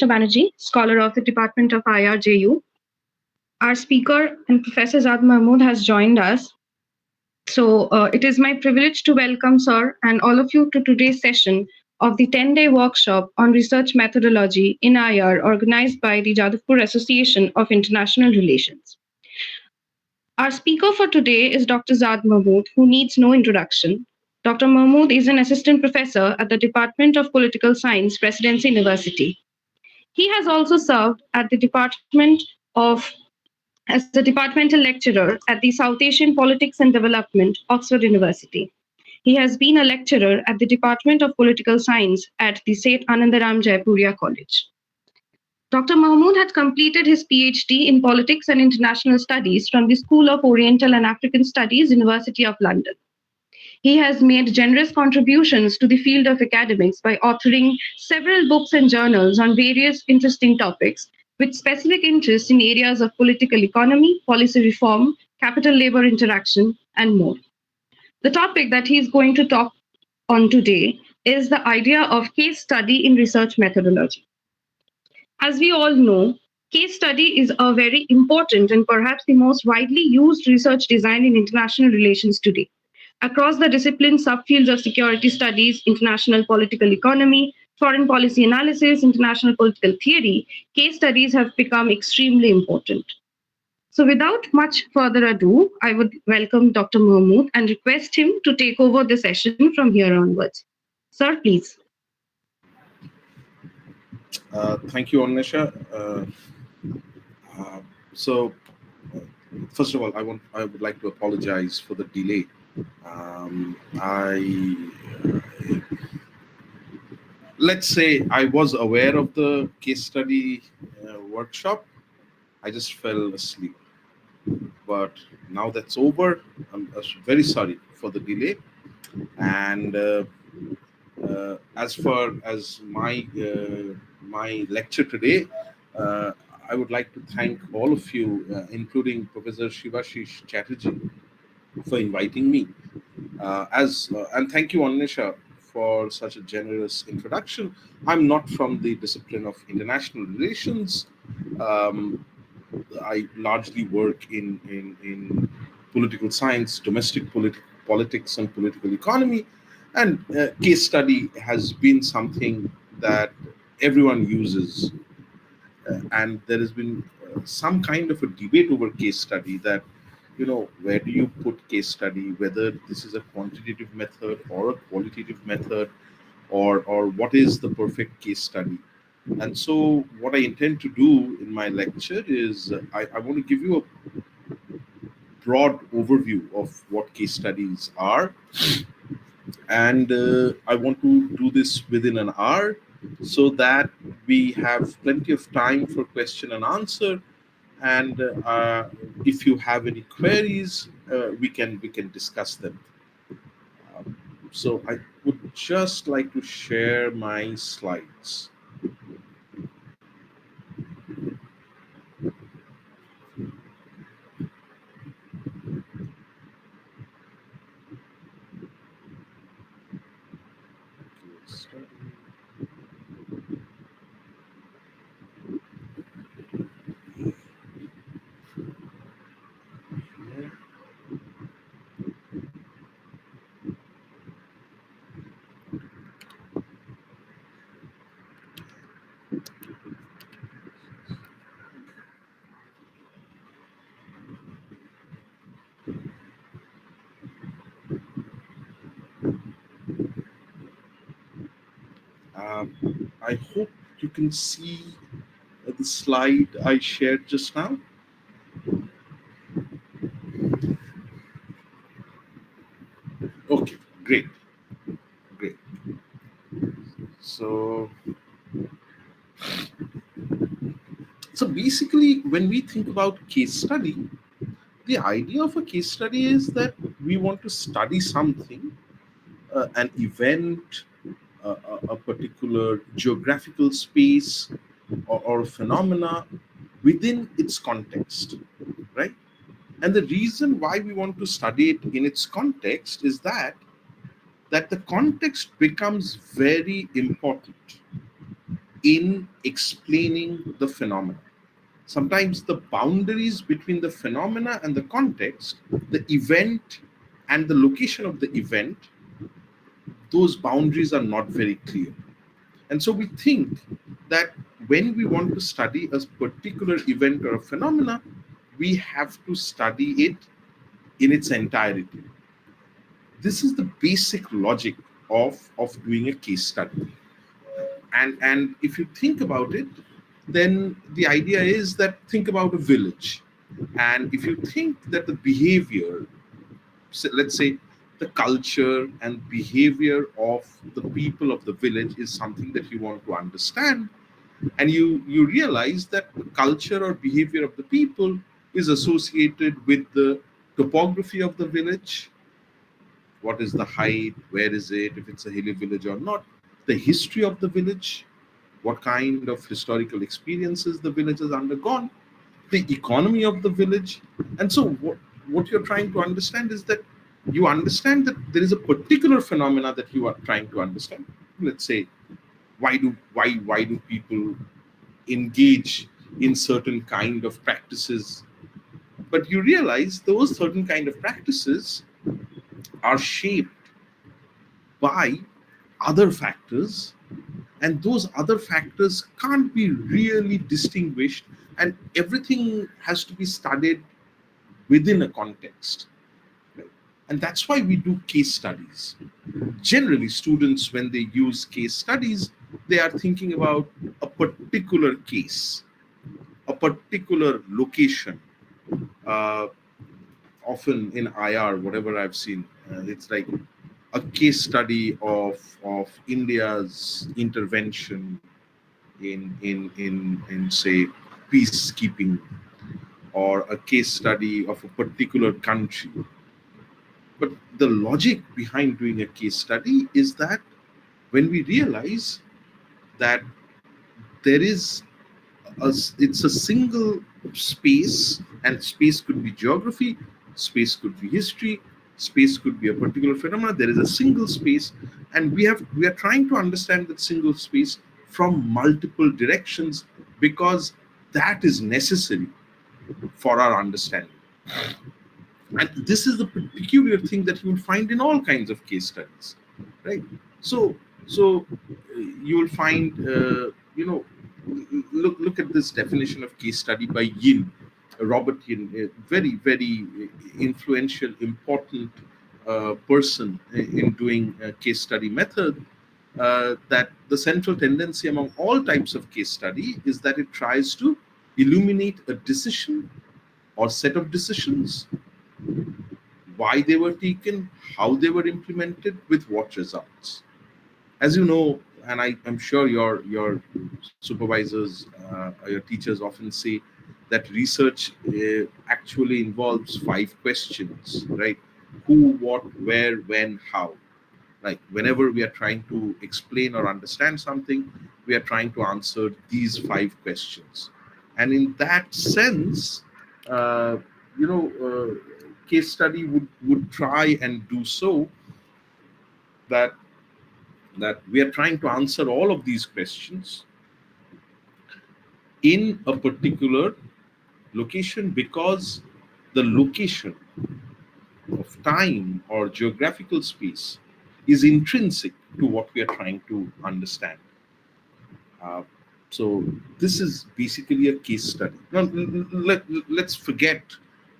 Ornisha Banerjee, scholar of the Department of IR JU. Our speaker and Professor Zad Mahmood has joined us. So it is my privilege to welcome Sir and all of you to today's session of the 10-day workshop on research methodology in IR organized by the Jadavpur Association of International Relations. Our speaker for today is Dr. Zad Mahmood, who needs no introduction. Dr. Mahmood is an assistant professor at the Department of Political Science, Presidency University. He has also served at the Department of as a departmental lecturer at the South Asian Politics and Development, Oxford University. He has been a lecturer at the Department of Political Science at the St. Anandaram Jaipuria College. Dr. Mahmood had completed his PhD in Politics and International Studies from the School of Oriental and African Studies, University of London. He has made generous contributions to the field of academics by authoring several books and journals on various interesting topics, with specific interests in areas of political economy, policy reform, capital-labor interaction, and more. The topic that he is going to talk on today is the idea of case study in research methodology. As we all know, case study is a very important and perhaps the most widely used research design in international relations today. Across the disciplines, subfields of security studies, international political economy, foreign policy analysis, international political theory, case studies have become extremely important. So without much further ado, I would welcome Dr. Mahmood and request him to take over the session from here onwards. Sir, please. Thank you, Ornisha. So, first of all, I would like to apologize for the delay. Let's say I was aware of the case study workshop. I just fell asleep. But now that's over. I'm very sorry for the delay. And as far as my lecture today, I would like to thank all of you, including Professor Shivashish Chatterjee, for inviting me. And thank you, Ornisha, for such a generous introduction. I'm not from the discipline of international relations. I largely work in political science, domestic politics, and political economy. And case study has been something that everyone uses. And there has been some kind of a debate over case study that, where do you put case study, whether this is a quantitative method or a qualitative method, or what is the perfect case study. And so what I intend to do in my lecture is I want to give you a broad overview of what case studies are. And I want to do this within an hour so that we have plenty of time for question and answer. And if you have any queries, we can discuss them. So I would just like to share my slides. I hope you can see the slide I shared just now. Okay, great. So basically, when we think about case study, the idea of a case study is that we want to study something, an event, a particular geographical space, or phenomena within its context, right? And the reason why we want to study it in its context is that the context becomes very important. in explaining the phenomena. Sometimes the boundaries between the phenomena and the context, the event and the location of the event, those boundaries are not very clear. And so we think that when we want to study a particular event or a phenomena, we have to study it in its entirety. This is the basic logic of doing a case study. And if you think about it, then the idea is that think about a village. And if you think that the behavior, let's say the culture and behavior of the people of the village is something that you want to understand, and you realize that the culture or behavior of the people is associated with the topography of the village. What is the height, where is it, if it's a hilly village or not, the history of the village, what kind of historical experiences the village has undergone, the economy of the village. And so what you're trying to understand is that you understand that there is a particular phenomena that you are trying to understand. Let's say, why do people engage in certain kind of practices? But you realize those certain kind of practices are shaped by other factors, and those other factors can't be really distinguished, and everything has to be studied within a context, right? And that's why we do case studies. Generally, students, when they use case studies, they are thinking about a particular case, a particular location. uh, Often in IR, whatever I've seen, it's like a case study of India's intervention in say peacekeeping, or a case study of a particular country. But the logic behind doing a case study is that when we realize that there is it's a single space, and space could be geography, space could be history, space could be a particular phenomena. There is a single space, and we are trying to understand that single space from multiple directions, because that is necessary for our understanding. And this is the peculiar thing that you will find in all kinds of case studies, right? So you will find, look at this definition of case study by Yin, Robert Yin, a very influential, important person in doing a case study method. That the central tendency among all types of case study is that it tries to illuminate a decision or set of decisions, why they were taken, how they were implemented, with what results. As you know, and I'm sure your supervisors, your teachers often say that research actually involves 5 questions, right? Who, what, where, when, how. Like whenever we are trying to explain or understand something, we are trying to answer these 5 questions. And in that sense, uh, case study would try and do so, that we are trying to answer all of these questions in a particular location, because the location of time or geographical space is intrinsic to what we are trying to understand. Uh, so this is basically a case study. Now let's forget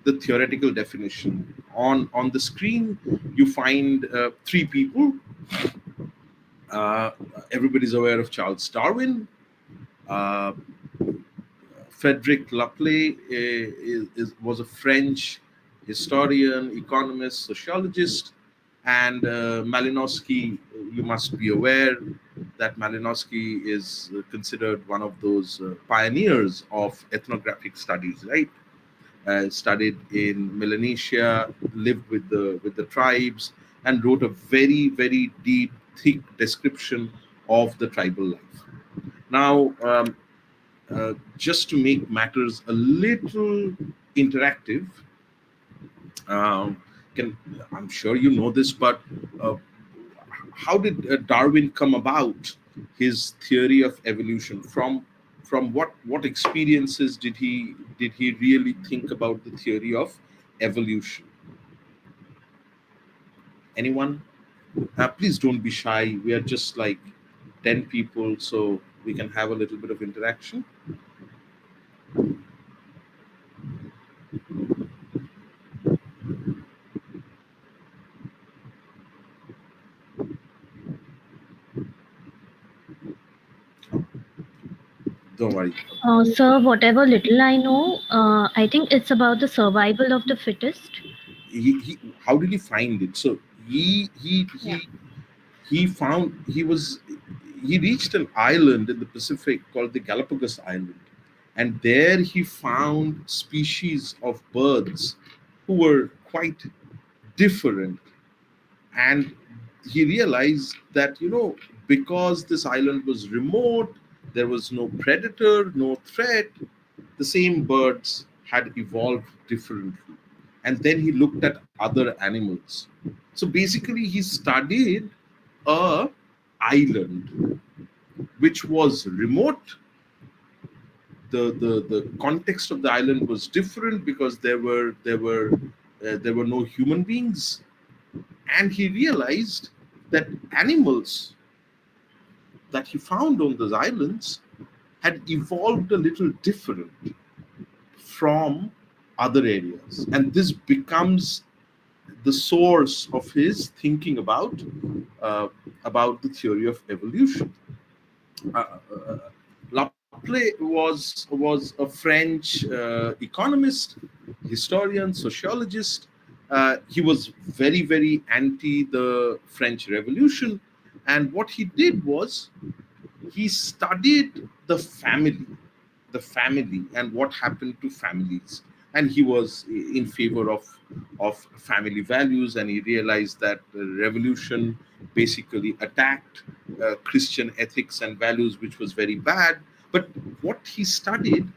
the theoretical definition. On the screen, you find 3 people. Uh, Everybody's aware of Charles Darwin. Uh, Frederick Laplace was a French historian, economist, sociologist, and Malinowski. You must be aware that Malinowski is considered one of those pioneers of ethnographic studies, right? Studied in Melanesia, lived with the tribes, and wrote a very deep, thick description of the tribal life. Now, just to make matters a little interactive, um, can I'm sure you know this, but uh, how did Darwin come about? his theory of evolution? From what experiences did he really think about the theory of evolution? Anyone? Please don't be shy. We are just like 10 people, so we can have a little bit of interaction. Don't worry. Sir, whatever little I know, I think it's about the survival of the fittest. How did he find it? So he he Yeah. he he found he reached an island in the Pacific called the Galapagos Island, and there he found species of birds who were quite different. And he realized that, because this island was remote, there was no predator, no threat, the same birds had evolved differently. And then he looked at other animals. So basically he studied a island which was remote. The context of the island was different because there were no human beings. And he realized that animals that he found on those islands had evolved a little different from other areas. And this becomes the source of his thinking uh, about the theory of evolution. Laplace was a French economist, historian, sociologist. He was very anti the French Revolution, and what he did was he studied the family and what happened to families. And he was in favor of family values, and he realized that the revolution basically attacked Christian ethics and values, which was very bad. But what he studied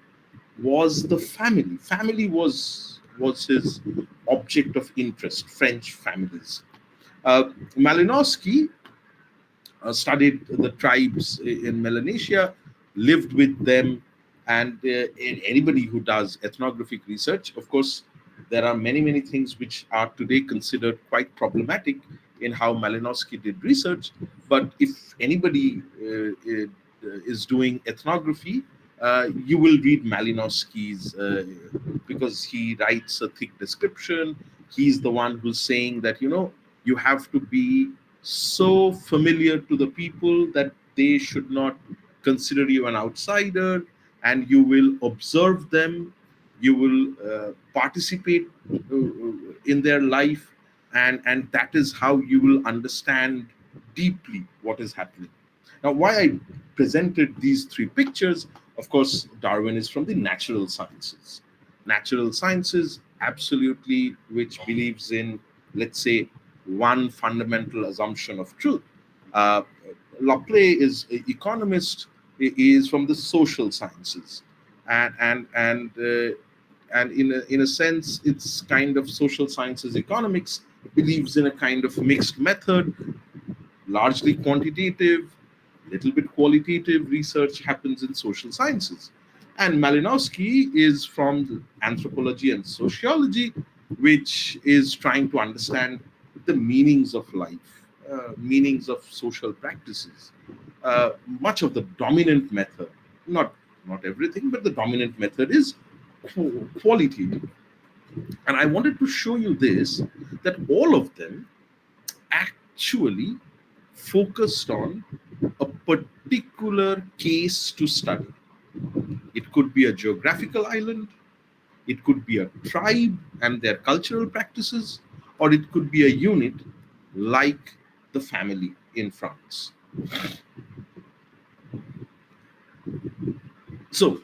was the family was his object of interest, French families. Malinowski studied the tribes in Melanesia, lived with them, and anybody who does ethnographic research, of course, there are many things which are today considered quite problematic in how Malinowski did research. But if anybody is doing ethnography, you will read Malinowski's because he writes a thick description. He's the one who's saying that, you have to be so familiar to the people that they should not consider you an outsider, and you will observe them, you will participate in their life, and that is how you will understand deeply what is happening. Now, why I presented these three pictures, of course, Darwin is from the natural sciences, absolutely, which believes in, let's say, one fundamental assumption of truth. Uh, Laplace is an economist, is from the social sciences, and in a sense, it's kind of social sciences economics. Believes in a kind of mixed method, largely quantitative, little bit qualitative research happens in social sciences. And Malinowski is from the anthropology and sociology, which is trying to understand the meanings of life, meanings of social practices. Much of the dominant method, not not everything, but the dominant method is qualitative. And I wanted to show you this, that all of them actually focused on a particular case to study. It could be a geographical island, it could be a tribe and their cultural practices, or it could be a unit like the family in France. So,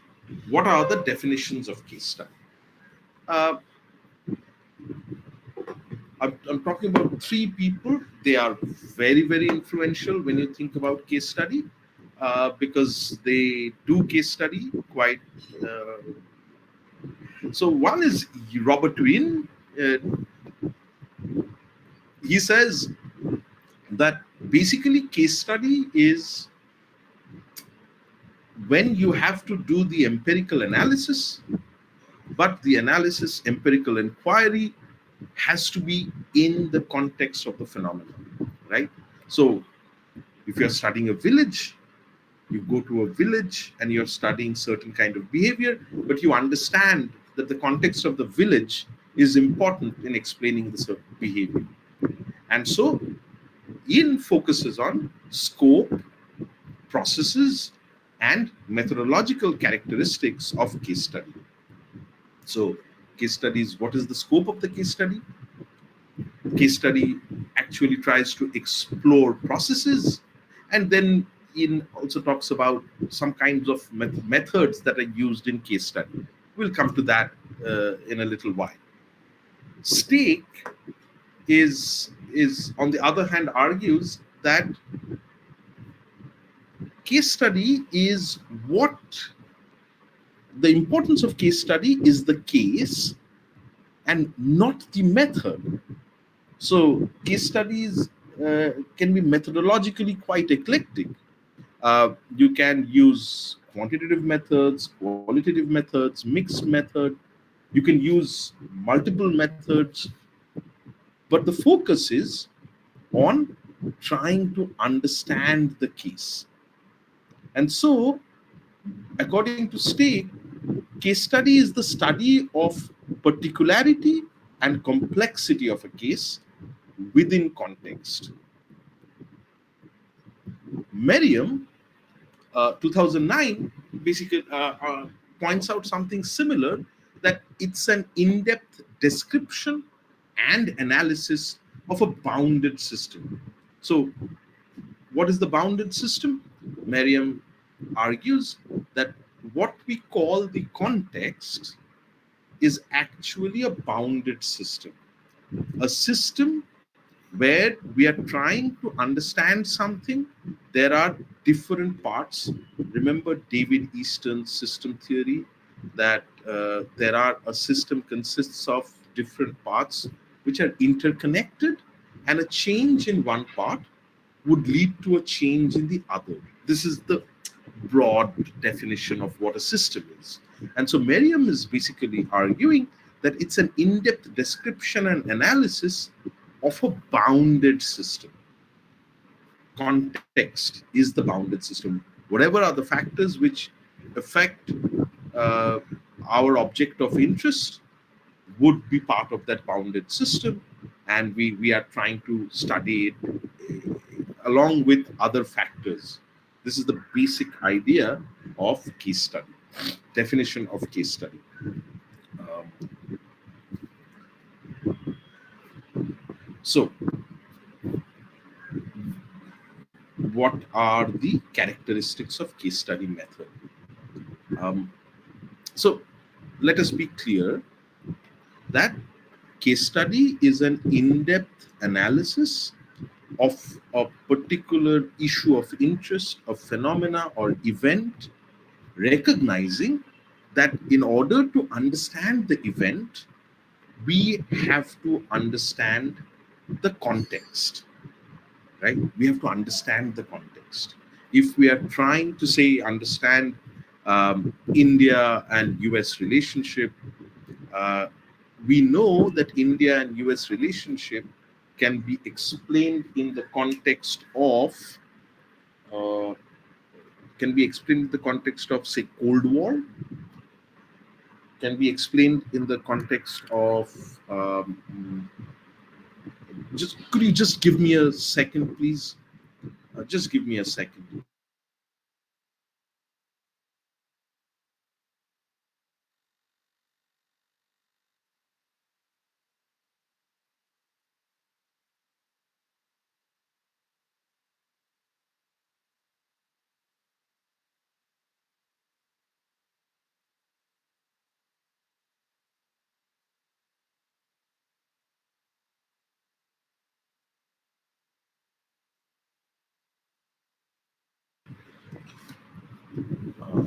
what are the definitions of case study? Uh, I'm talking about three people. They are very influential when you think about case study, because they do case study quite. So one is Robert Wynne. Uh, he says that basically case study is when you have to do the empirical analysis, but the analysis, empirical inquiry, has to be in the context of the phenomenon, right? So if you're studying a village, you go to a village and you're studying certain kind of behavior, but you understand that the context of the village is important in explaining the certain behavior. And so in focuses on scope, processes, and methodological characteristics of case study. So case studies, what is the scope of the case study? Case study actually tries to explore processes, and then in also talks about some kinds of methods that are used in case study. We'll come to that in a little while. Stake is on the other hand argues that case study is what the importance of case study is the case and not the method. So case studies can be methodologically quite eclectic. You can use quantitative methods, qualitative methods, mixed method. You can use multiple methods, but the focus is on trying to understand the case. And so, according to Stake, case study is the study of particularity and complexity of a case within context. Merriam, 2009, basically points out something similar, that it's an in-depth description and analysis of a bounded system. So, what is the bounded system? Merriam argues that what we call the context is actually a bounded system, a system where we are trying to understand something. There are different parts. Remember David Easton's system theory, that there are a system consists of different parts which are interconnected, and a change in one part would lead to a change in the other. This is the broad definition of what a system is. And so Merriam is basically arguing that it's an in-depth description and analysis of a bounded system. Context is the bounded system. Whatever are the factors which affect uh, our object of interest would be part of that bounded system, and we are trying to study it along with other factors. This is the basic idea of case study, definition of case study. Um, so, what are the characteristics of case study method? Um, so, let us be clear that case study is an in-depth analysis of a particular issue of interest, a phenomena or event, recognizing that in order to understand the event, we have to understand the context, right? We have to understand the context. If we are trying to say understand India and US relationship, uh, we know that India and US relationship can be explained in the context of uh, say Cold War, can be explained in the context of just could you just give me a second, please? Just give me a second.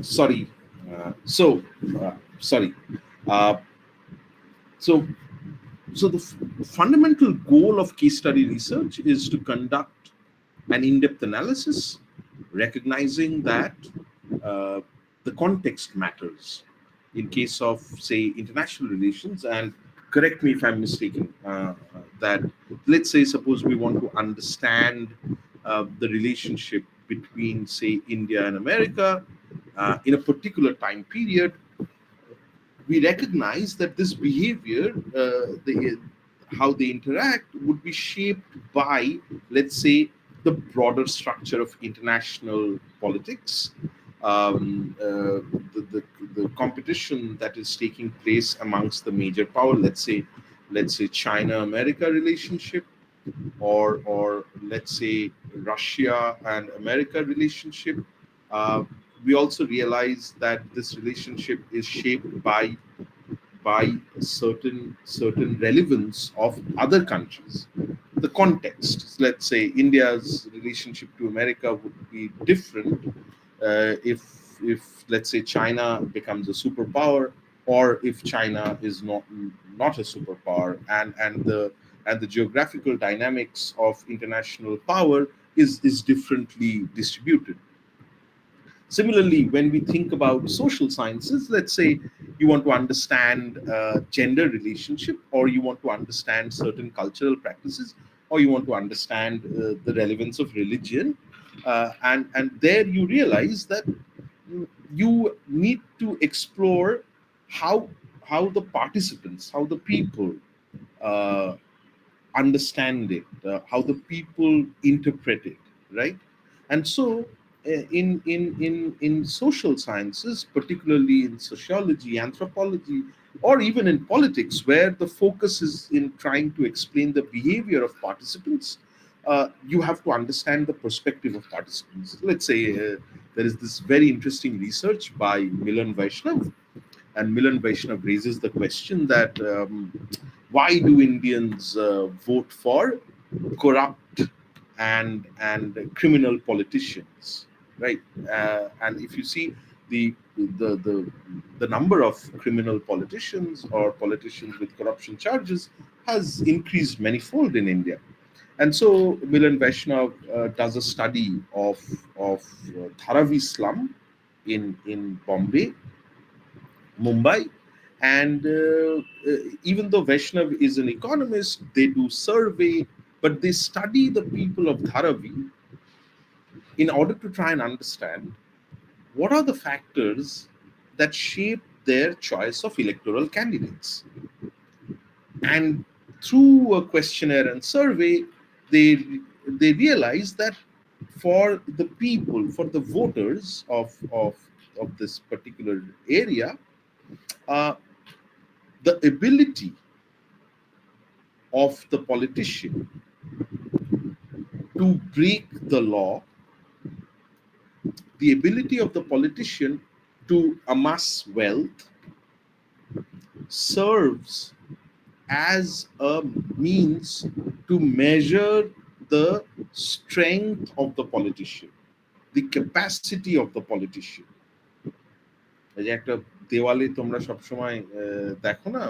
Sorry. Sorry. Uh, so, the fundamental goal of case study research is to conduct an in-depth analysis, recognizing that uh, the context matters. In case of, say, international relations, and correct me if I'm mistaken, that let's say, suppose we want to understand the relationship between, say, India and America in a particular time period, we recognize that this behavior, how they interact, would be shaped by, let's say, the broader structure of international politics, the competition that is taking place amongst the major power. Let's say China America relationship, or let's say Russia and America relationship. Uh, we also realize that this relationship is shaped by certain relevance of other countries. The context, let's say India's relationship to America would be different if let's say China becomes a superpower, or if China is not a superpower, and the geographical dynamics of international power is differently distributed. Similarly, when we think about social sciences, let's say you want to understand gender relationship, or you want to understand certain cultural practices, or you want to understand the relevance of religion, and there you realize that you need to explore how the participants, how the people uh, understand it, how the people interpret it, right? And so, in social sciences, particularly in sociology, anthropology, or even in politics, where the focus is in trying to explain the behavior of participants, you have to understand the perspective of participants. Let's say there is this very interesting research by Milan Vaishnav, and Milan Vaishnav raises the question that why do Indians vote for corrupt and criminal politicians, right? And if you see the number of criminal politicians or politicians with corruption charges has increased manifold in India. And so Milan Vaishnav does a study of Dharavi slum in Bombay, Mumbai. And even though Vaishnav is an economist, they do survey, but they study the people of Dharavi in order to try and understand what are the factors that shape their choice of electoral candidates. And through a questionnaire and survey, they they realize that for the people, for the voters of this particular area, uh, the ability of the politician to break the law, the ability of the politician to amass wealth, serves as a means to measure the strength of the politician, the capacity of the politician. এই যে একটা দেওয়ালে তোমরা সবসময় দেখো না,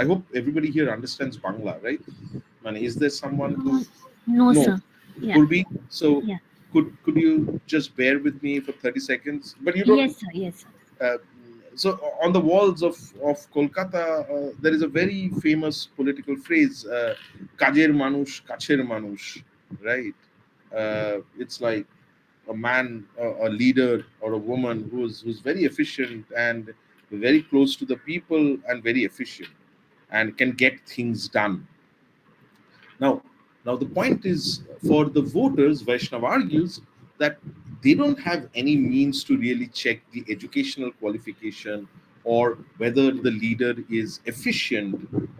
I hope everybody here understands Bangla, right? Man, is there someone who No, no? sir. Yeah. Purvi, so Yeah. could you just bear with me for 30 seconds? But you don't. Yes, sir. Yes, sir. Uh, so on the walls of Kolkata, there is a very famous political phrase, "Kajer manush, kacher manush," right? It's like a man, a leader, or a woman who's very efficient and very close to the people and very efficient and can get things done. Now, the point is, for the voters, Vaishnav argues that they don't have any means to really check the educational qualification, or whether the leader is efficient,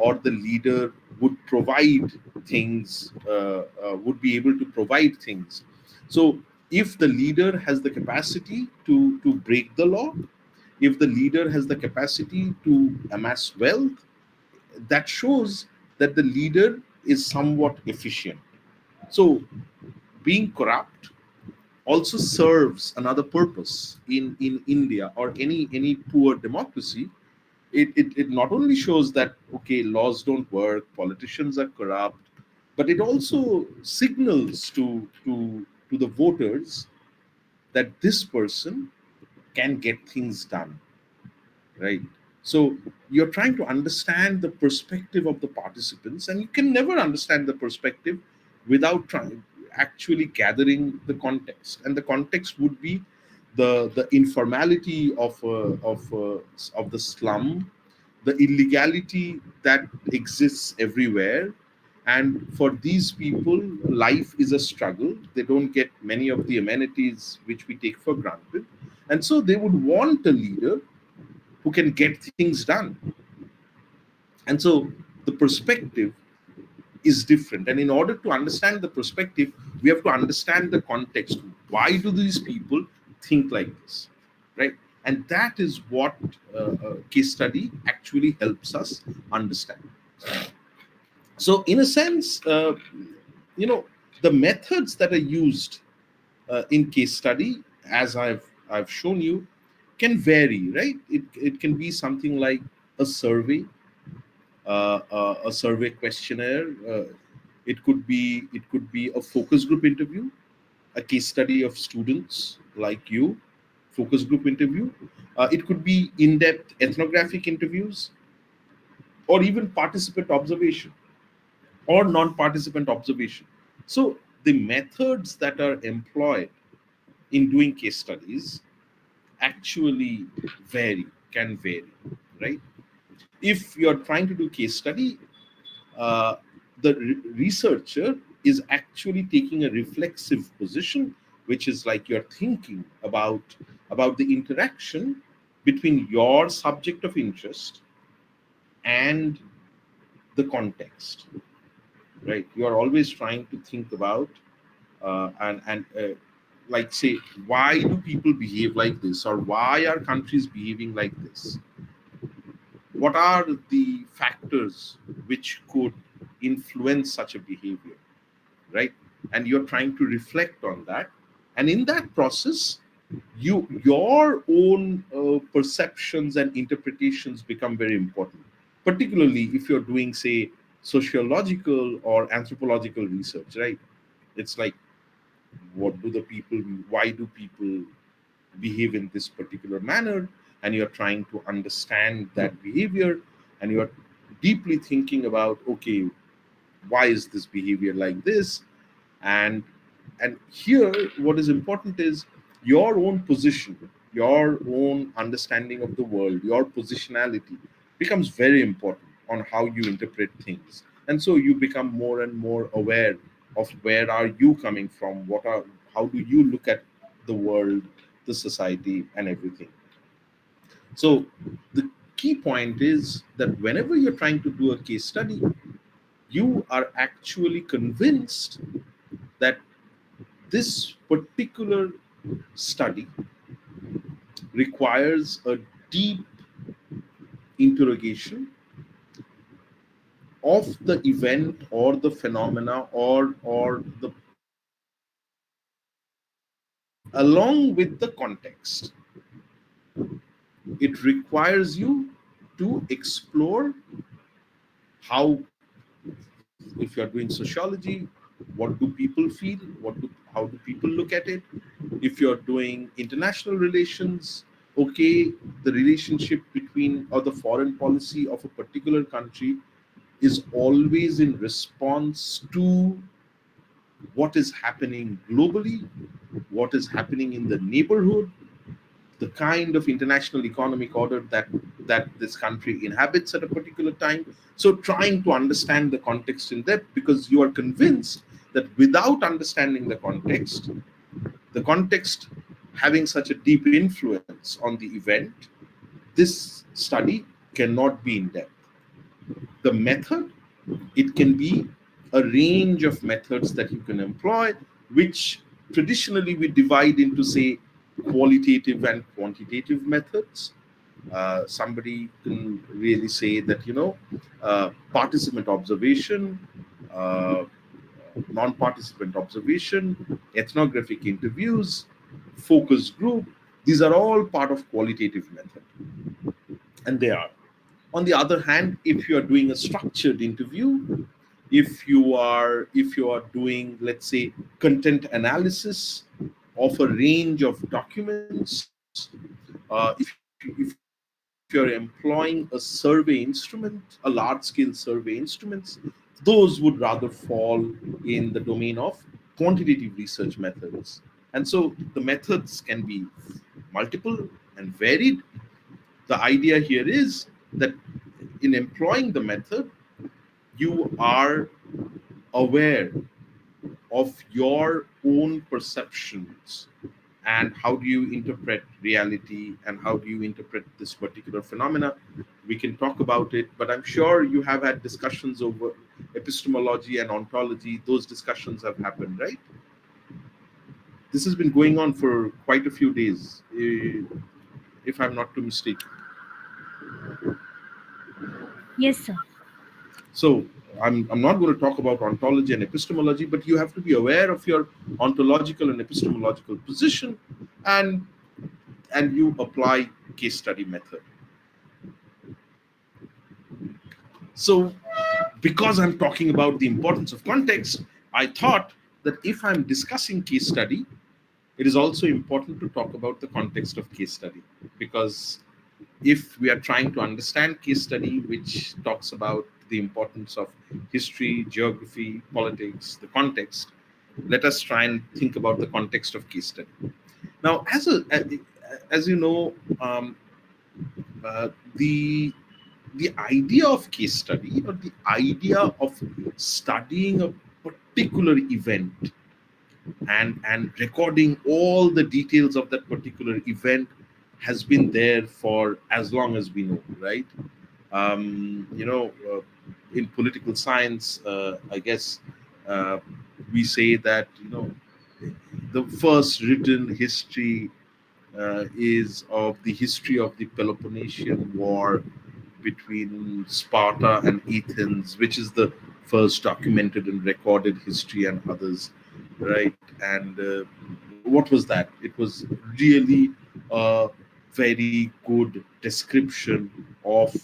or the leader would provide things, would be able to provide things. So, if the leader has the capacity to break the law, if the leader has the capacity to amass wealth, that shows that the leader is somewhat efficient. So, being corrupt also serves another purpose in India or any poor democracy. It not only shows that, okay, laws don't work, politicians are corrupt, but it also signals to the voters that this person can get things done, right? So you're trying to understand the perspective of the participants, and you can never understand the perspective without trying actually gathering the context. And the context would be the informality of the slum, the illegality that exists everywhere. And for these people, life is a struggle. They don't get many of the amenities which we take for granted, and so they would want a leader who can get things done. And so the perspective is different. And in order to understand the perspective, we have to understand the context. Why do these people think like this, right? And that is what case study actually helps us understand. So, in a sense, the methods that are used in case study, as I've shown you, can vary, right? It can be something like a survey, a survey questionnaire. It could be a focus group interview, a case study of students like you, focus group interview. It could be in-depth ethnographic interviews, or even participant observation or non-participant observation. So the methods that are employed in doing case studies actually can vary, right? If you're trying to do case study, uh, the researcher is actually taking a reflexive position, which is like you're thinking about the interaction between your subject of interest and the context, right? You're always trying to think about and like say, why do people behave like this, or why are countries behaving like this? What are the factors which could influence such a behavior, right? And you're trying to reflect on that, and in that process, your own perceptions and interpretations become very important, particularly if you're doing, say, sociological or anthropological research, right? It's like, what do the people why do people behave in this particular manner? And you're trying to understand that behavior, and you're deeply thinking about, okay, why is this behavior like this? And and here, what is important is your own position, your own understanding of the world, your positionality becomes very important on how you interpret things. And so you become more and more aware of where are you coming from, how do you look at the world, the society, and everything. So the key point is that whenever you're trying to do a case study, you are actually convinced that this particular study requires a deep interrogation of the event or the phenomena or the along with the context. It requires you to explore how, if you're doing sociology, what do people feel, how do people look at it? If you're doing international relations, okay, the relationship between, or the foreign policy of a particular country is always in response to what is happening globally, what is happening in the neighborhood, the kind of international economic order that this country inhabits at a particular time. So trying to understand the context in depth, because you are convinced that without understanding the context having such a deep influence on the event, this study cannot be in depth. The method, it can be a range of methods that you can employ, which traditionally we divide into, say, qualitative and quantitative methods. Somebody can really say that, participant observation, uh, non-participant observation, ethnographic interviews, focus group, these are all part of qualitative method, and they are. On the other hand, if you are doing a structured interview, if you are doing, let's say, content analysis, of a range of documents. If you're employing a survey instrument, a large scale survey instruments, those would rather fall in the domain of quantitative research methods. And so the methods can be multiple and varied. The idea here is that in employing the method, you are aware of your own perceptions and how do you interpret reality and how do you interpret this particular phenomena. We can talk about it, but I'm sure you have had discussions over epistemology and ontology. Those discussions have happened, right? This has been going on for quite a few days, if I'm not too mistaken. Yes, sir. So I'm not going to talk about ontology and epistemology, but you have to be aware of your ontological and epistemological position, and you apply case study method. So because I'm talking about the importance of context, I thought that if I'm discussing case study, it is also important to talk about the context of case study, because if we are trying to understand case study, which talks about the importance of history, geography, politics, the context, let us try and think about the context of case study. Now, as you know, uh, the the idea of case study, or the idea of studying a particular event and recording all the details of that particular event, has been there for as long as we know, right? In political science, I guess uh, we say that the first written history is of the history of the Peloponnesian War between Sparta and Athens, which is the first documented and recorded history, and others, right? And what was that? It was really a very good description of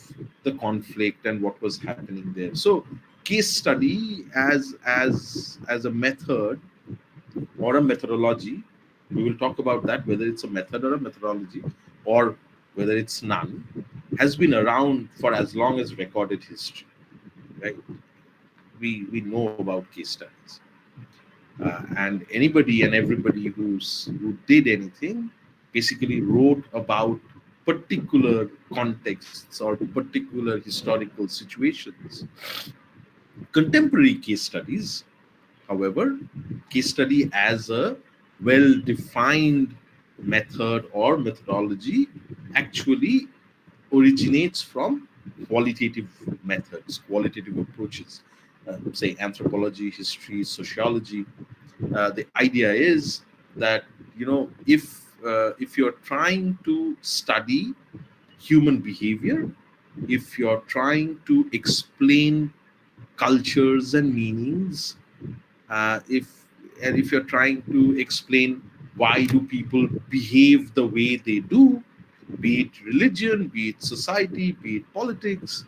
the conflict and what was happening there. So, case study as a method or a methodology, we will talk about that, whether it's a method or a methodology, or whether it's none, has been around for as long as recorded history, right? We know about case studies, and anybody and everybody who did anything basically wrote about particular contexts or particular historical situations. Contemporary case studies, however, case study as a well defined method or methodology actually originates from qualitative methods, qualitative approaches, say anthropology, history, sociology. The idea is that if you're trying to study human behavior, if you're trying to explain cultures and meanings, if you're trying to explain why do people behave the way they do, be it religion, be it society, be it politics,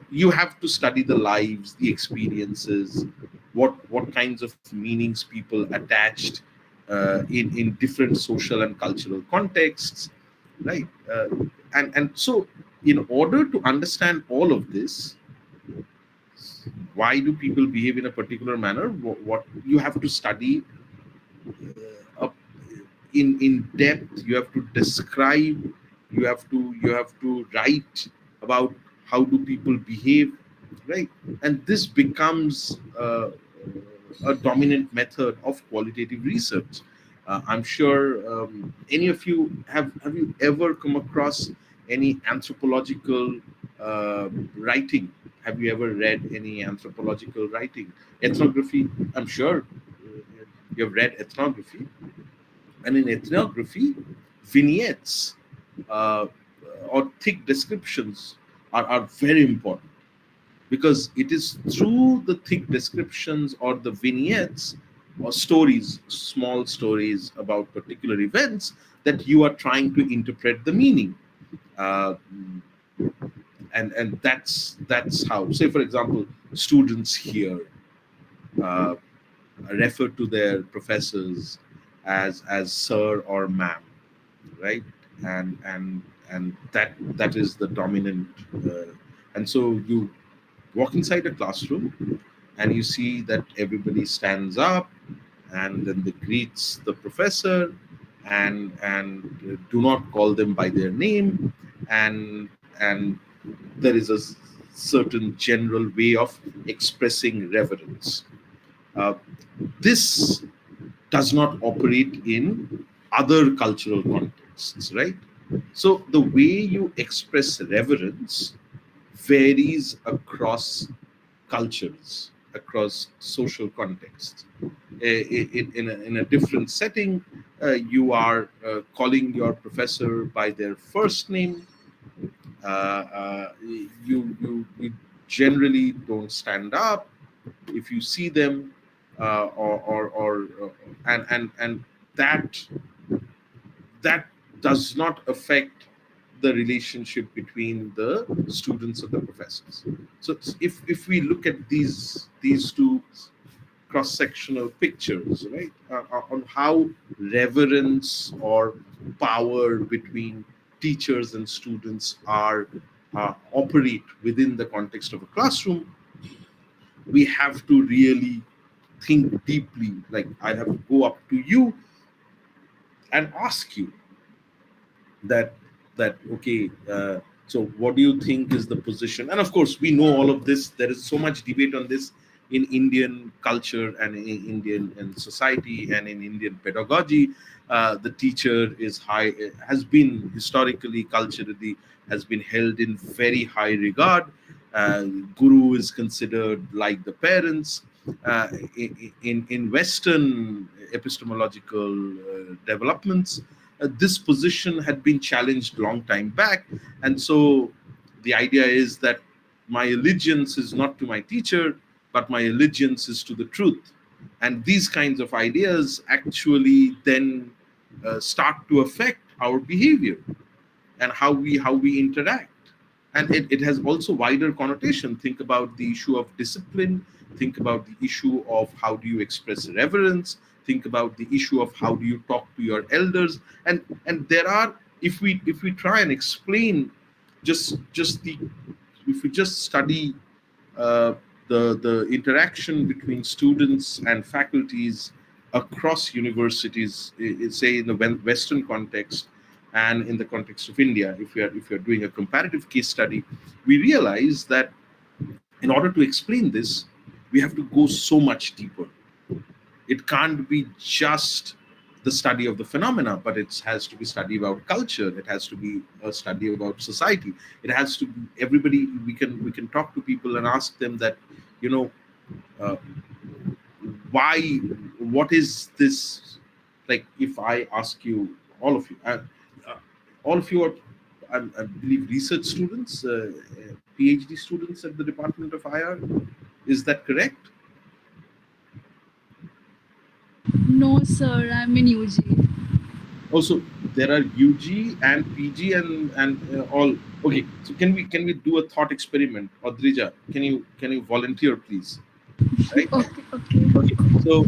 you have to study the lives, the experiences, what kinds of meanings people attached in different social and cultural contexts, right? And so in order to understand all of this, why do people behave in a particular manner, what you have to study up in depth, you have to describe, you have to write about how do people behave, right? And this becomes a dominant method of qualitative research. I'm sure any of you have you ever come across any anthropological writing? Have you ever read any anthropological writing? Ethnography, I'm sure you have read ethnography. And in ethnography, vignettes uh, or thick descriptions are very important, because it is through the thick descriptions or the vignettes or stories, small stories about particular events, that you are trying to interpret the meaning. Uh, and that's how, say for example, students here uh, refer to their professors as sir or ma'am, right? And that is the dominant. And so you walk inside a classroom and you see that everybody stands up and then they greets the professor and do not call them by their name, and there is a certain general way of expressing reverence. uh, this does not operate in other cultural contexts, right? So the way you express reverence varies across cultures, across social contexts. In a different setting, you are calling your professor by their first name. You generally don't stand up if you see them, or and that does not affect the relationship between the students and the professors. So if we look at these two cross-sectional pictures, right, on how reverence or power between teachers and students are operate within the context of a classroom, we have to really think deeply. Like, I have to go up to you and ask you that okay, so what do you think is the position? And of course, we know all of this. There is so much debate on this in Indian culture and in Indian and society and in Indian pedagogy. The teacher is high, has been historically, culturally, has been held in very high regard. uh, Guru is considered like the parents. In Western epistemological developments, this position had been challenged long time back. And so the idea is that my allegiance is not to my teacher, but my allegiance is to the truth. And these kinds of ideas actually then start to affect our behavior and how we interact. And it has also wider connotation. Think about the issue of discipline, think about the issue of how do you express reverence, think about the issue of how do you talk to your elders. And there are, if we try and explain just the if we just study uh, the interaction between students and faculties across universities, say in the Western context and in the context of India, if we are doing a comparative case study, we realize that in order to explain this, we have to go so much deeper. It can't be just the study of the phenomena, but it has to be study about culture. It has to be a study about society. It has to be everybody. We can talk to people and ask them that, you know, uh, why, what is this? Like, if I ask you, uh, all of you are, I believe, research students, PhD students at the Department of IR. Is that correct? No, sir, I'm in UG. Also, there are UG and PG and all. Okay, so can we do a thought experiment? Adrija, can you volunteer, please? Right. Okay, okay. Okay. So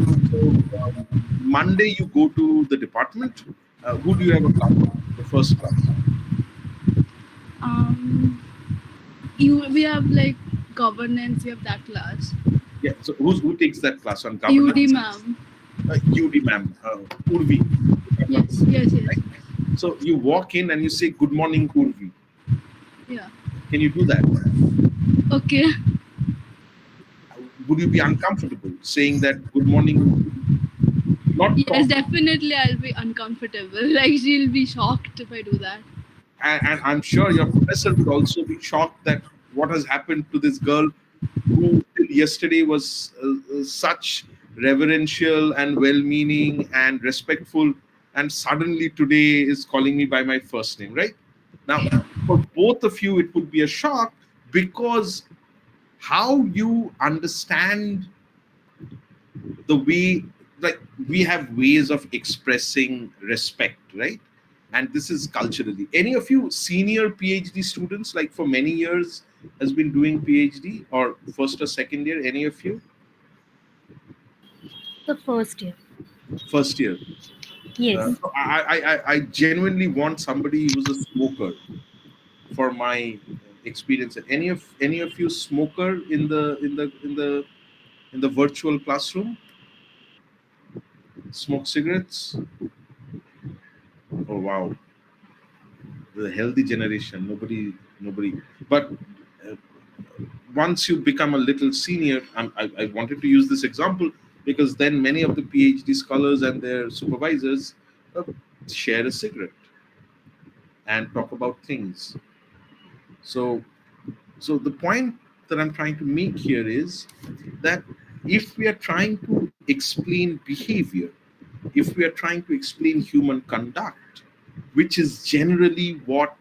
Monday you go to the department. Who do you have a class with? The first class. Um, we have like governance. We have that class. Yeah. So who takes that class on UD, governance? ma'am. UD ma'am, Urvi. If I'm not Yes, mistaken, yes, yes. right? So you walk in and you say, "Good morning, Urvi." Yeah. Can you do that? Okay. Would you be uncomfortable saying that, "Good morning, Urvi"? Not Yes, talk. definitely. I'll be uncomfortable. Like she'll be shocked if I do that. And I'm sure your professor would also be shocked that what has happened to this girl who till yesterday was such reverential and well-meaning and respectful, and suddenly today is calling me by my first name, right? Now, for both of you, it would be a shock, because how you understand the way, like, we have ways of expressing respect, right? And this is culturally. Any of you senior PhD students, like for many years, has been doing PhD, or first or second year? Any of you? The first year. First year. Yes. I genuinely want somebody who's a smoker for my experience. Any of you smoker in the virtual classroom? Smoke cigarettes? Oh wow, the healthy generation. Nobody. But uh, once you become a little senior, I wanted to use this example because then many of the PhD scholars and their supervisors uh, share a cigarette and talk about things. So, so the point that I'm trying to make here is that if we are trying to explain behavior, if we are trying to explain human conduct, which is generally what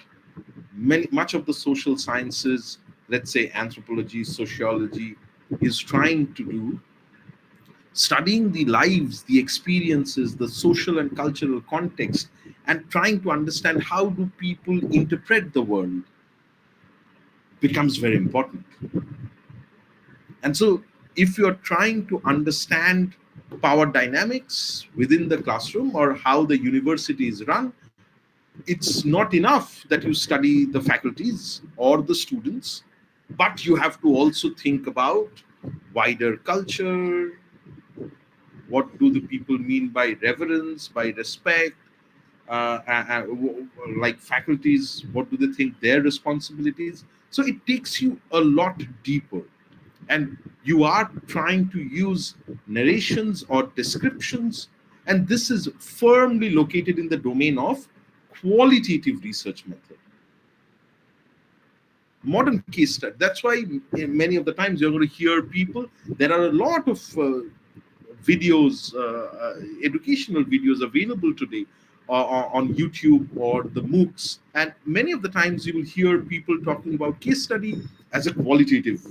much of the social sciences, let's say anthropology, sociology, is trying to do, studying the lives, the experiences, the social and cultural context, and trying to understand how do people interpret the world becomes very important. And so, if you're trying to understand power dynamics within the classroom or how the university is run, it's not enough that you study the faculties or the students, but you have to also think about wider culture. What do the people mean by reverence, by respect? Like faculties, what do they think their responsibilities? So it takes you a lot deeper, and you are trying to use narrations or descriptions, and this is firmly located in the domain of qualitative research method, modern case study. That's why many of the times you're going to hear people, there are a lot of videos, educational videos available today on YouTube or the MOOCs, and many of the times you will hear people talking about case study as a qualitative,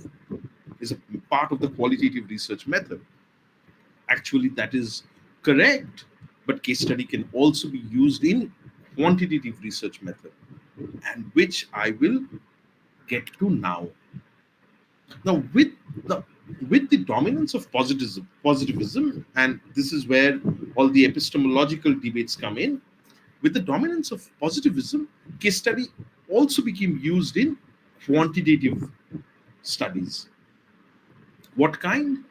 is a part of the qualitative research method. Actually, that is correct, but case study can also be used in quantitative research method, and which I will get to now. Now, the with the dominance of positivism, and this is where all the epistemological debates come in. With the dominance of positivism, case study also became used in quantitative studies. What kind?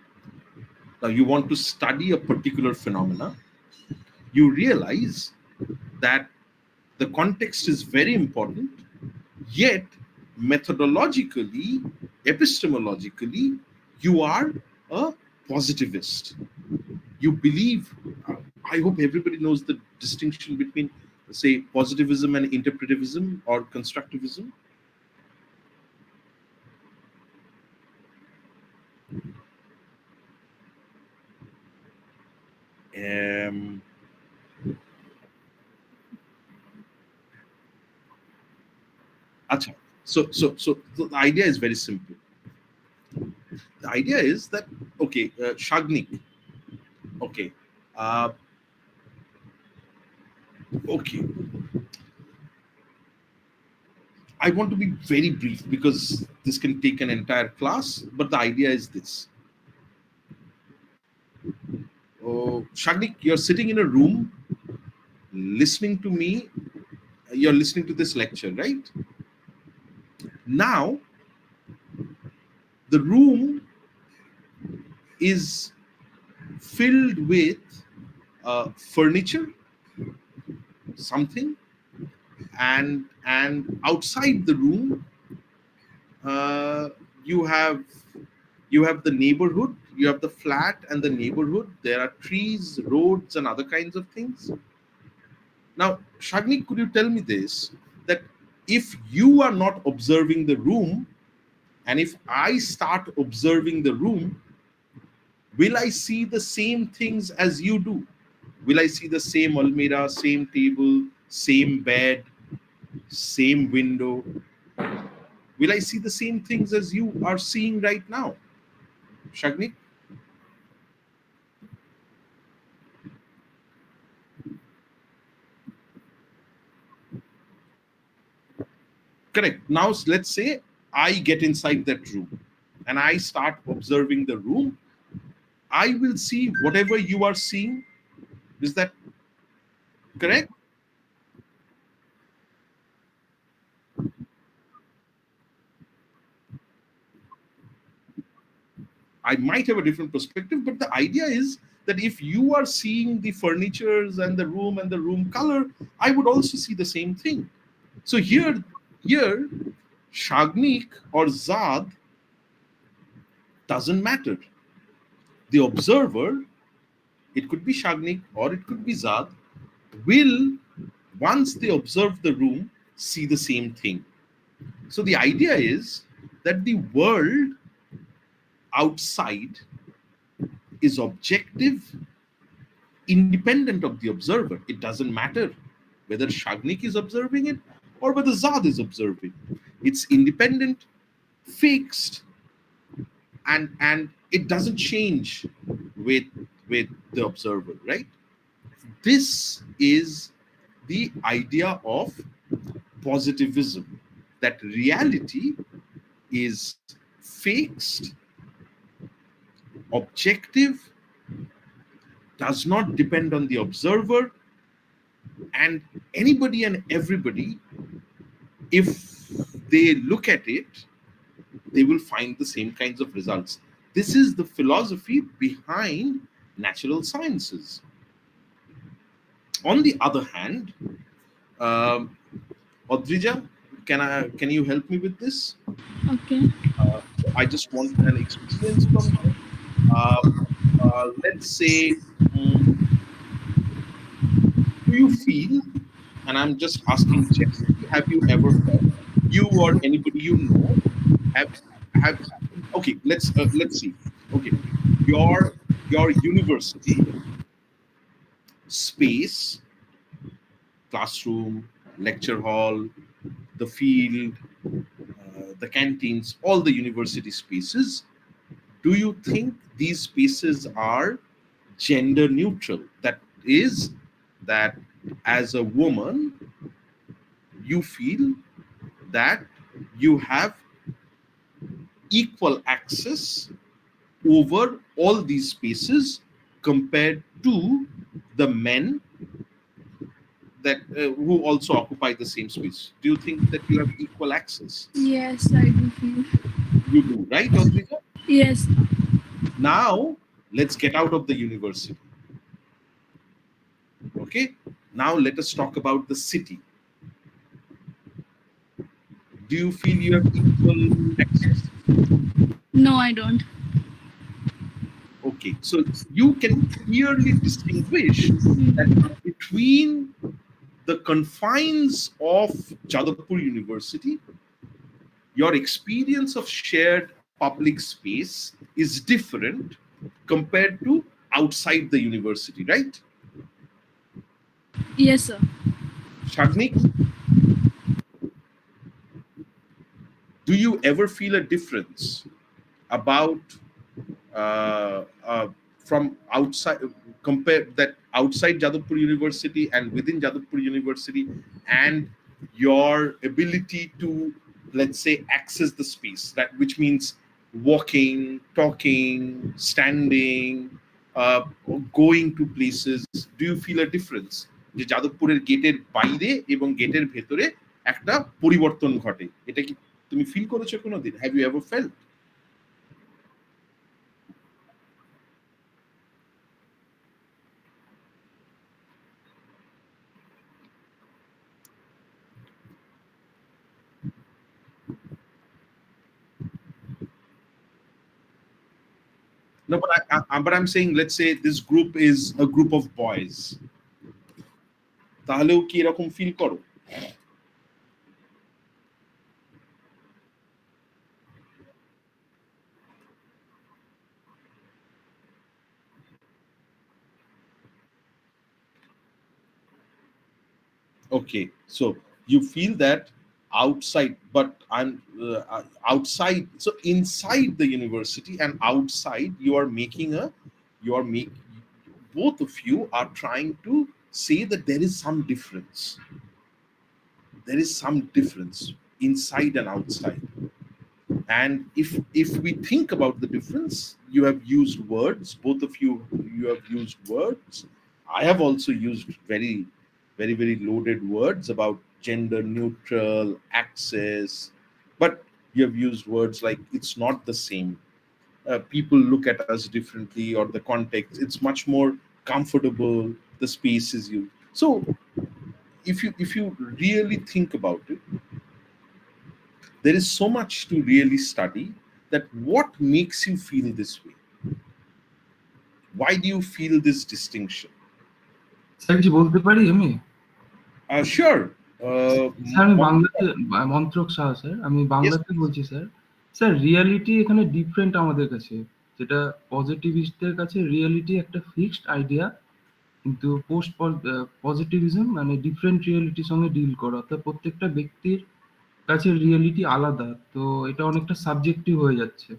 Now, you want to study a particular phenomena, you realize that the context is very important, yet methodologically, epistemologically, you are a positivist. You believe, I hope everybody knows the distinction between, say, positivism and interpretivism or constructivism. Um, acha. So the idea is very simple. The idea is that, okay, Shagnik, okay, uh, okay, I want to be very brief because this can take an entire class, but the idea is this. Oh, Shagnik, you're sitting in a room listening to me. You're listening to this lecture, right? Now, the room is filled with furniture, something, and outside the room, uh, you have the neighborhood, you have the flat and the neighborhood. There are trees, roads, and other kinds of things. Now, Shagnik, could you tell me this, that if you are not observing the room, and if I start observing the room, will I see the same things as you do? Will I see the same almirah, same table, same bed, same window? Will I see the same things as you are seeing right now, Shagnik? Correct. Now, let's say I get inside that room and I start observing the room. I will see whatever you are seeing. Is that Correct? I might have a different perspective, but the idea is that if you are seeing the furnitures and the room color, I would also see the same thing. So here, Shagnik or Zad doesn't matter. The observer, it could be Shagnik or it could be Zad, will, once they observe the room, see the same thing. So the idea is that the world outside is objective, independent of the observer. It doesn't matter whether Shagnik is observing it or whether Zad is observing. It's independent, fixed, and it doesn't change with with the observer, right? This is the idea of positivism, that reality is fixed, objective, does not depend on the observer, and anybody and everybody, if they look at it, they will find the same kinds of results. This is the philosophy behind natural sciences. On the other hand, um, Audrija, can you help me with this? Okay. So I just want an experience from you. Uh, let's say, mm, do you feel, and I'm just asking generally, have you ever felt, you or anybody you know, have have okay, let's see. Okay, your university space, classroom, lecture hall, the field, the canteens, all the university spaces, do you think these spaces are gender neutral? That is, that as a woman, you feel that you have equal access over all these spaces compared to the men that who also occupy the same space. Do you think that you have equal access? Yes, I do feel. You do, right, Audrija? Yes. Now let's get out of the university. Okay, now let us talk about the city. Do you feel you have equal access? No, I don't. Okay, so you can clearly distinguish that between the confines of Jadavpur University, your experience of shared public space is different compared to outside the university, right? Yes, sir. Shagnik, do you ever feel a difference about from outside, compare that outside Jadavpur University and within Jadavpur University, and your ability to, let's say, access the space, that which means walking, talking, standing, going to places? Do you feel a difference যে যাদবপুরের গেটের বাইরে এবং গেটের ভেতরে একটা পরিবর্তন ঘটে? এটা কি তুমি ফিল করেছো কোনোদিন? Have you ever felt? No, but I'm saying, let's say this group is a group of boys. তাহলেও কি এরকম ফিল করো? Okay, so you feel that outside, but I'm outside. So inside the university and outside, you are make both of you are trying to say that there is some difference. There is some difference inside and outside. And if we think about the difference, you have used words. Both of you have used words. I have also used very very, very loaded words about gender neutral, access, but you have used words like it's not the same. People look at us differently, or the context, it's much more comfortable, the space is used. So if you really think about it, there is so much to really study, that what makes you feel this way? Why do you feel this distinction? Sir কিছু বলতে পারি আমি? Sure. Sir আমি বাংলাতে, মন্ত্রক Shah sir, আমি Yes, বাংলাতে please. বলছি স্যার। স্যার রিয়ালিটি এখানে ডিফারেন্ট আমাদের কাছে, যেটা পজিটিভিস্টদের কাছে রিয়ালিটি একটা ফিক্সড আইডিয়া, কিন্তু পোস্ট পজিটিভিজম মানে ডিফারেন্ট রিয়ালিটির সঙ্গে ডিল করা, অর্থাৎ প্রত্যেকটা ব্যক্তির কাছে রিয়ালিটি আলাদা, তো এটা অনেকটা সাবজেক্টিভ হয়ে যাচ্ছে।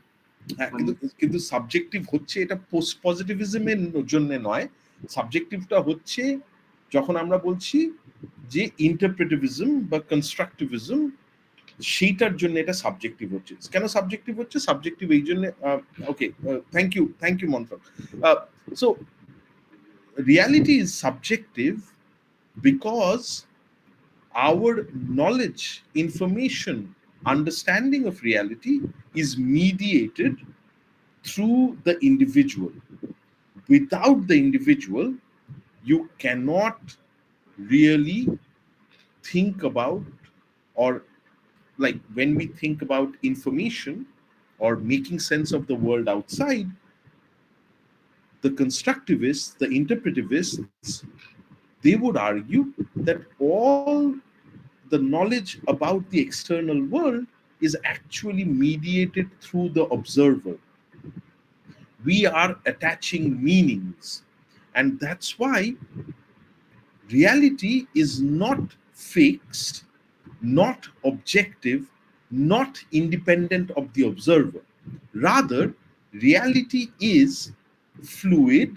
হ্যাঁ, মানে কিন্তু কিন্তু সাবজেক্টিভ হচ্ছে, এটা পোস্ট পজিটিভিজমের জন্য নয়। সাবজেক্টিভটা হচ্ছে যখন আমরা বলছি যে ইন্টারপ্রেটিভিজম বা কনস্ট্রাকটিভিজম, সেইটার জন্য এটা সাবজেক্টিভ হচ্ছে। কেন সাবজেক্টিভ হচ্ছে? সাবজেক্টিভ এই জন্য, ওকে, থ্যাংক ইউ মন্ত্রক। So reality is subjective because our knowledge, information, understanding of reality is mediated through the individual. Without the individual, you cannot really think about, or like when we think about information or making sense of the world outside, the constructivists, the interpretivists, they would argue that all the knowledge about the external world is actually mediated through the observer. We are attaching meanings, and that's why reality is not fixed, not objective, not independent of the observer. Rather, reality is fluid,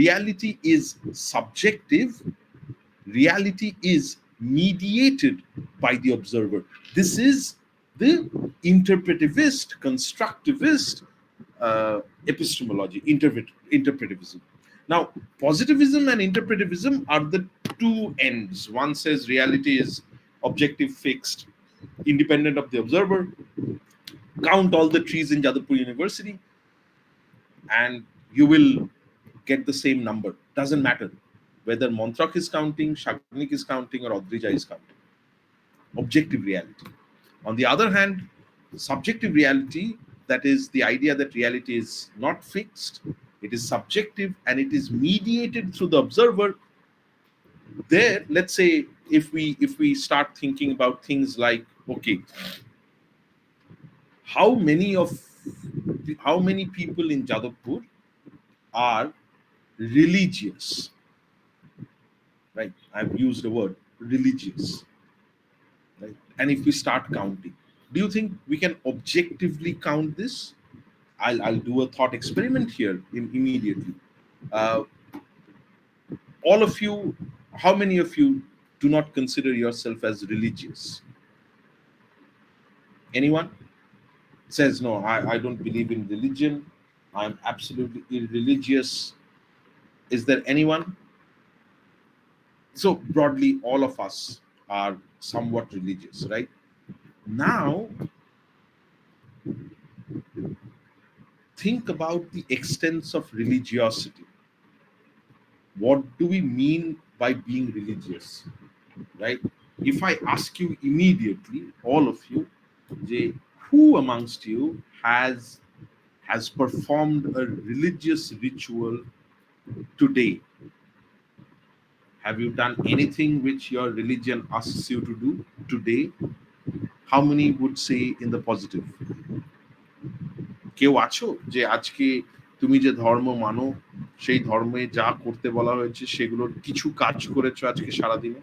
reality is subjective, reality is mediated by the observer. This is the interpretivist, constructivist epistemology, interpretivism. Now, positivism and interpretivism are the two ends. One says reality is objective, fixed, independent of the observer. Count all the trees in Jadavpur University, and you will get the same number. Doesn't matter whether Montrak is counting, Shagnik is counting, or Odrija is counting. Objective reality. On the other hand, subjective reality, that is the idea that reality is not fixed, it is subjective, and it is mediated through the observer. There, let's say, if we start thinking about things like, okay, how many people in Jadavpur are religious, right? I've used the word religious, right? And if we start counting, do you think we can objectively count this? I'll do a thought experiment here immediately. Uh, all of you, how many of you do not consider yourself as religious? Anyone says, no, I don't believe in religion, I'm absolutely irreligious? Is there anyone? So broadly, all of us are somewhat religious, right? Now, think about the extents of religiosity. What do we mean by being religious, right? If I ask you immediately, all of you, Jay, who amongst you has performed a religious ritual today? Have you done anything which your religion asks you to do today? How many would say in the positive? কেউ আছো যে আজকে তুমি যে ধর্ম মানো, সেই ধর্মে যা করতে বলা হয়েছে সেগুলোর কিছু কাজ করেছো আজকে সারাদিনে?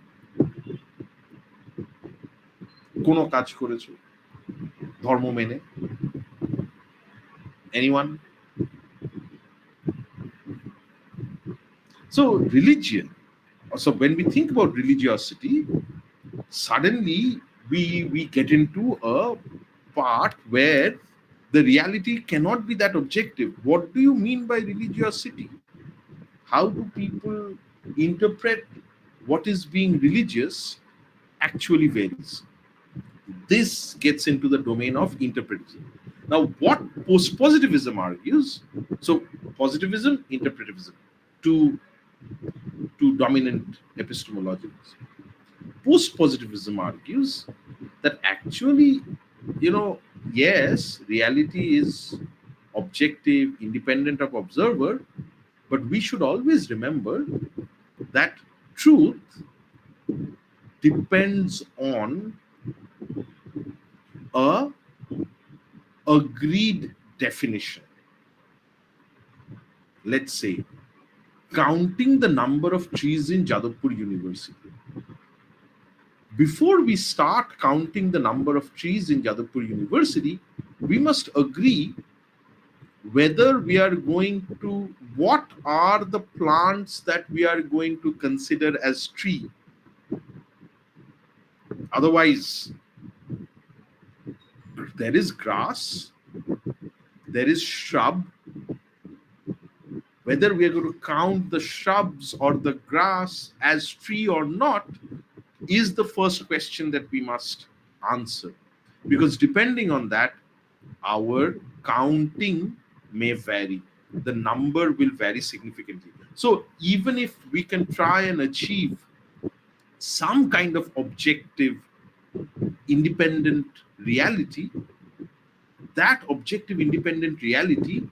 কোনো কাজ করেছো ধর্ম মেনে? Anyone? So religion, so when we think about religiosity, suddenly we get into a part where the reality cannot be that objective. What do you mean by religiosity? How do people interpret what is being religious actually varies. This gets into the domain of interpretism. Now, what post-positivism argues, so positivism, interpretivism, two dominant epistemologies. Post-positivism argues that actually, yes, reality is objective, independent of observer, but we should always remember that truth depends on a agreed definition. Let's say counting the number of trees in Jadavpur University. Before we start counting the number of trees in Jadavpur University, we must agree whether we are going to, what are the plants that we are going to consider as tree. Otherwise, there is grass, there is shrub. Whether we are going to count the shrubs or the grass as tree or not is the first question that we must answer. Because depending on that, our counting may vary. The number will vary significantly. So even if we can try and achieve some kind of objective, independent reality, that objective, independent reality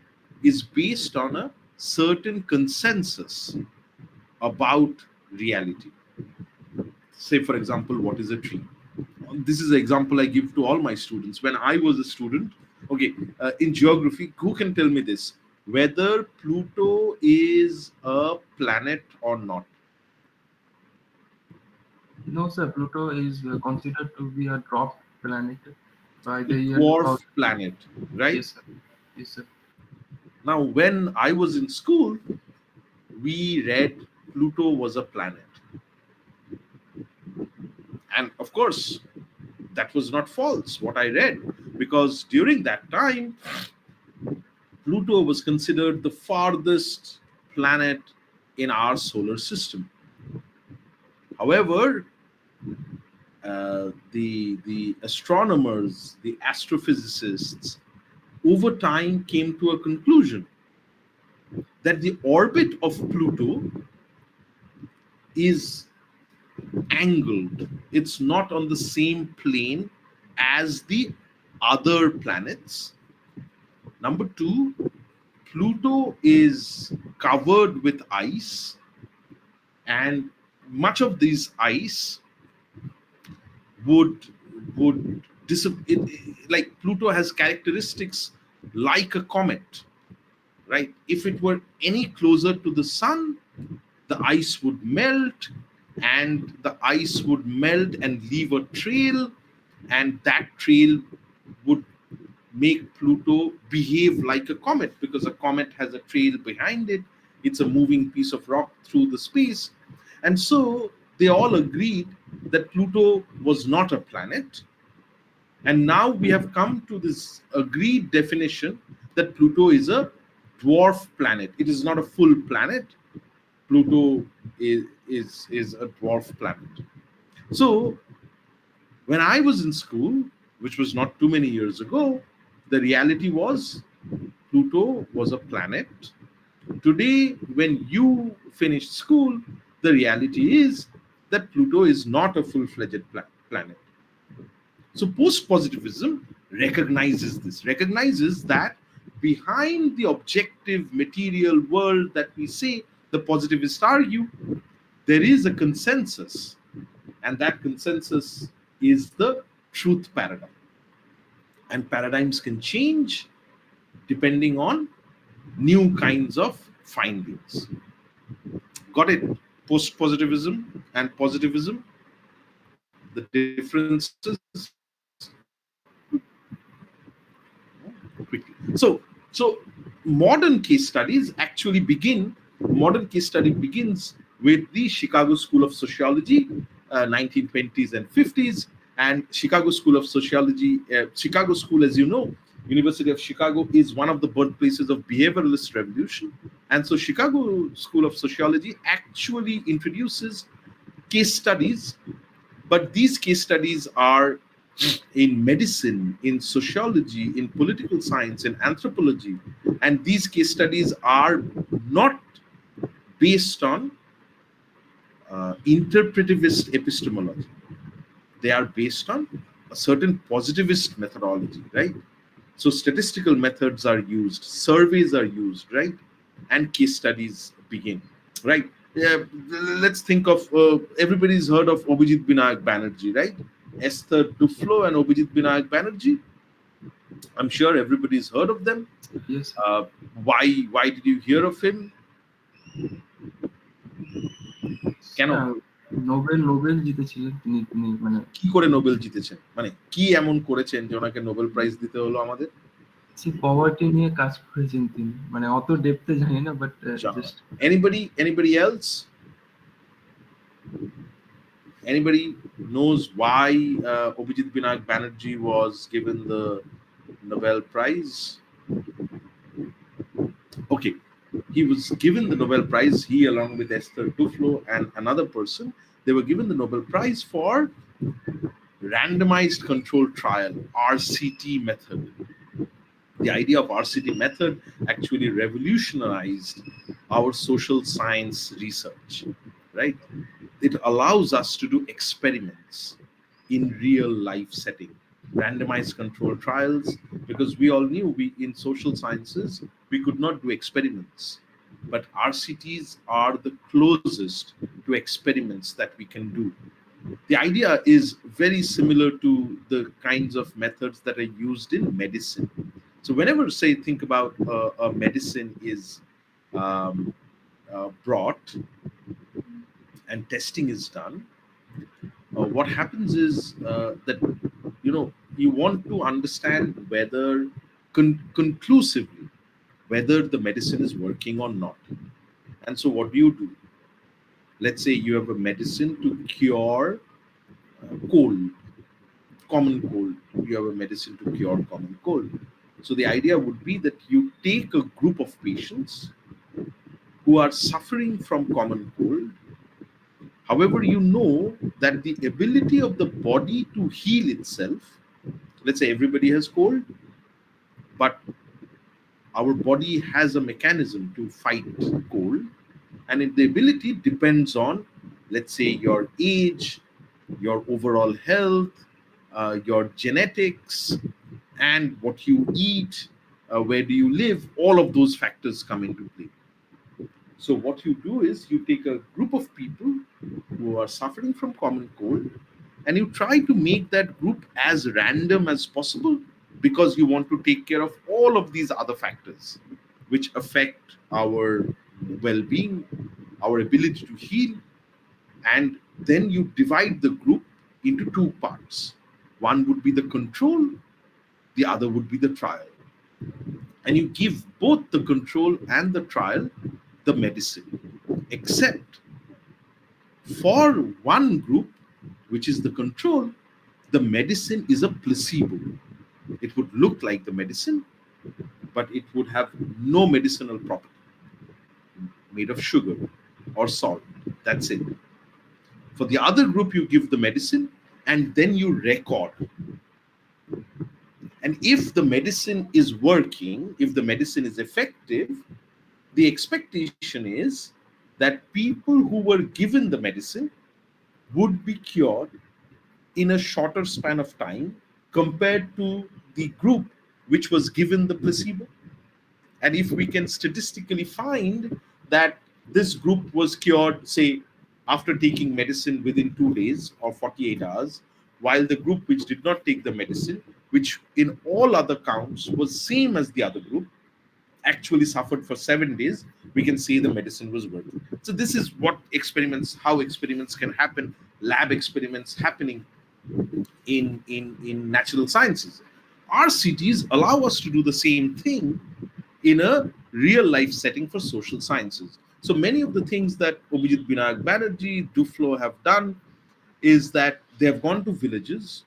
is based on a certain consensus about reality. Say, for example, what is a tree? This is an example I give to all my students. When I was a student, okay, in geography, who can tell me this? Whether Pluto is a planet or not? No, sir. Pluto is considered to be a dwarf planet by A the year dwarf 2000. planet, right? Yes, sir. Yes, sir. Now, when I was in school, we read Pluto was a planet. And of course, that was not false, what I read, because during that time, Pluto was considered the farthest planet in our solar system. However, the astronomers, the astrophysicists, over time came to a conclusion that the orbit of Pluto is angled. It's not on the same plane as the other planets. Number two, Pluto is covered with ice, and much of this ice would like Pluto has characteristics like a comet, right? If it were any closer to the sun, the ice would melt, and the ice would melt and leave a trail, and that trail would make Pluto behave like a comet, because a comet has a trail behind it. It's a moving piece of rock through the space. And so they all agreed that Pluto was not a planet. And now we have come to this agreed definition that Pluto is a dwarf planet. It is not a full planet. Pluto is a dwarf planet. So when I was in school, which was not too many years ago, the reality was Pluto was a planet. Today, when you finish school, the reality is that Pluto is not a full-fledged planet. So post-positivism recognizes this, recognizes that behind the objective material world that we say, the positivists argue, there is a consensus, and that consensus is the truth paradigm. And paradigms can change depending on new kinds of findings. Got it? Post-positivism and positivism, the differences quickly. So modern case studies actually begin. Modern case study begins with the Chicago School of Sociology, 1920s and 50s, and Chicago School of Sociology. Chicago School, as you know, University of Chicago is one of the birthplaces of behavioralist revolution, and so Chicago School of Sociology actually introduces case studies, but these case studies are in medicine, in sociology, in political science, in anthropology, and these case studies are not based on interpretivist epistemology. They are based on a certain positivist methodology, right? So statistical methods are used, surveys are used, right? And case studies begin, right? Yeah, let's think of everybody's heard of Abhijit Binayak Banerjee, right? Esther Duflo and Abhijit Binayak Banerjee. I'm sure everybody's heard of them. Yes. Uh, why did you hear of him? কেন Nobel Nobel জিতেছিলেন তিনি তিনি মানে কি করে Nobel জিতেছেন, মানে কি এমন করেছেন যে ওনাকে নোবেল প্রাইজ দিতে হলো আমাদের? সে পভার্টি নিয়ে কাজ করেছেন তিনি, মানে অত ডেপথে জানি না, but just Anybody else? Anybody knows why Abhijit Binayak Banerjee was given the Nobel Prize? Okay, he was given the Nobel Prize, he along with Esther Duflo and another person, they were given the Nobel Prize for randomized controlled trial, RCT method. The idea of RCT method actually revolutionized our social science research, right? It allows us to do experiments in real life setting, randomized controlled trials, because we all knew in social sciences we could not do experiments, but RCTs are the closest to experiments that we can do. The idea is very similar to the kinds of methods that are used in medicine. So whenever, say, think about a medicine is brought and testing is done, what happens is that you want to understand whether conclusively whether the medicine is working or not. And so what do? Let's say you have a medicine to cure cold, common cold. You have a medicine to cure common cold. So the idea would be that you take a group of patients who are suffering from common cold. However, you know that the ability of the body to heal itself, let's say everybody has cold, but our body has a mechanism to fight cold, and the ability depends on, let's say, your age, your overall health, your genetics, and what you eat, where do you live, all of those factors come into play. So what you do is you take a group of people who are suffering from common cold and you try to make that group as random as possible, because you want to take care of all of these other factors which affect our well-being, our ability to heal. And then you divide the group into two parts. One would be the control, the other would be the trial. And you give both the control and the trial the medicine, except for one group, which is the control, the medicine is a placebo. It would look like the medicine, but it would have no medicinal property, made of sugar or salt. That's it. For the other group, you give the medicine and then you record. And if the medicine is working, if the medicine is effective, the expectation is that people who were given the medicine would be cured in a shorter span of time compared to the group which was given the placebo. And if we can statistically find that this group was cured, say, after taking medicine within 2 days or 48 hours, while the group which did not take the medicine, which in all other counts was same as the other group, actually suffered for 7 days, we can say the medicine was working. So this is how experiments can happen, lab experiments happening in natural sciences. RCTs allow us to do the same thing in a real life setting for social sciences. So many of the things that Abhijit Binayak Banerjee, Duflo have done is that they have gone to villages,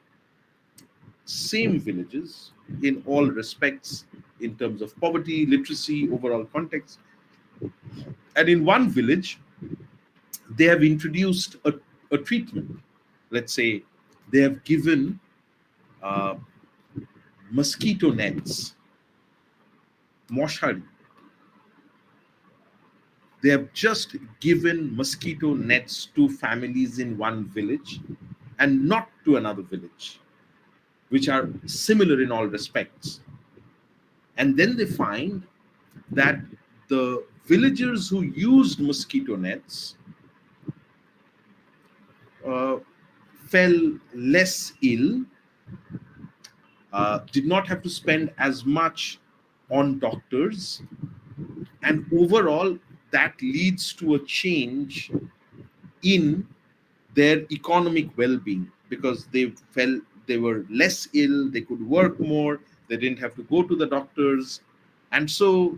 same villages in all respects, in terms of poverty, literacy, overall context. And in one village, they have introduced a treatment. Let's say they have given uh, mosquito nets, moshari. They have just given mosquito nets to families in one village and not to another village, which are similar in all respects. And then they find that the villagers who used mosquito nets uh, fell less ill, did not have to spend as much on doctors, and overall, that leads to a change in their economic well-being because they were less ill, they could work more, they didn't have to go to the doctors. And so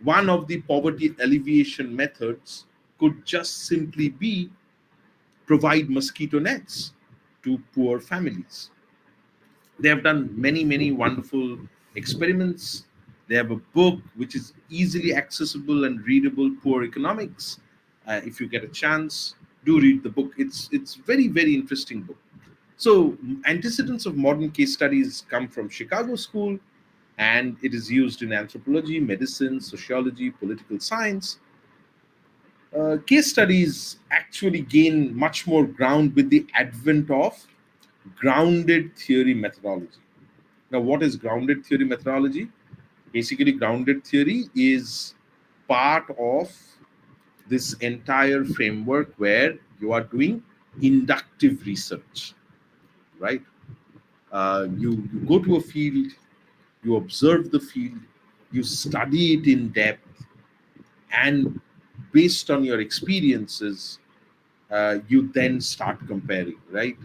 one of the poverty alleviation methods could just simply be provide mosquito nets to poor families. They have done many wonderful experiments. They have a book which is easily accessible and readable, Poor Economics. If you get a chance, do read the book. It's very interesting book. So antecedents of modern case studies come from Chicago School, and it is used in anthropology, medicine, sociology, political science. Case studies actually gain much more ground with the advent of grounded theory methodology. Now, what is grounded theory methodology? Basically, grounded theory is part of this entire framework where you are doing inductive research, right? You go to a field, you observe the field, you study it in depth, and based on your experiences, you then start comparing, right?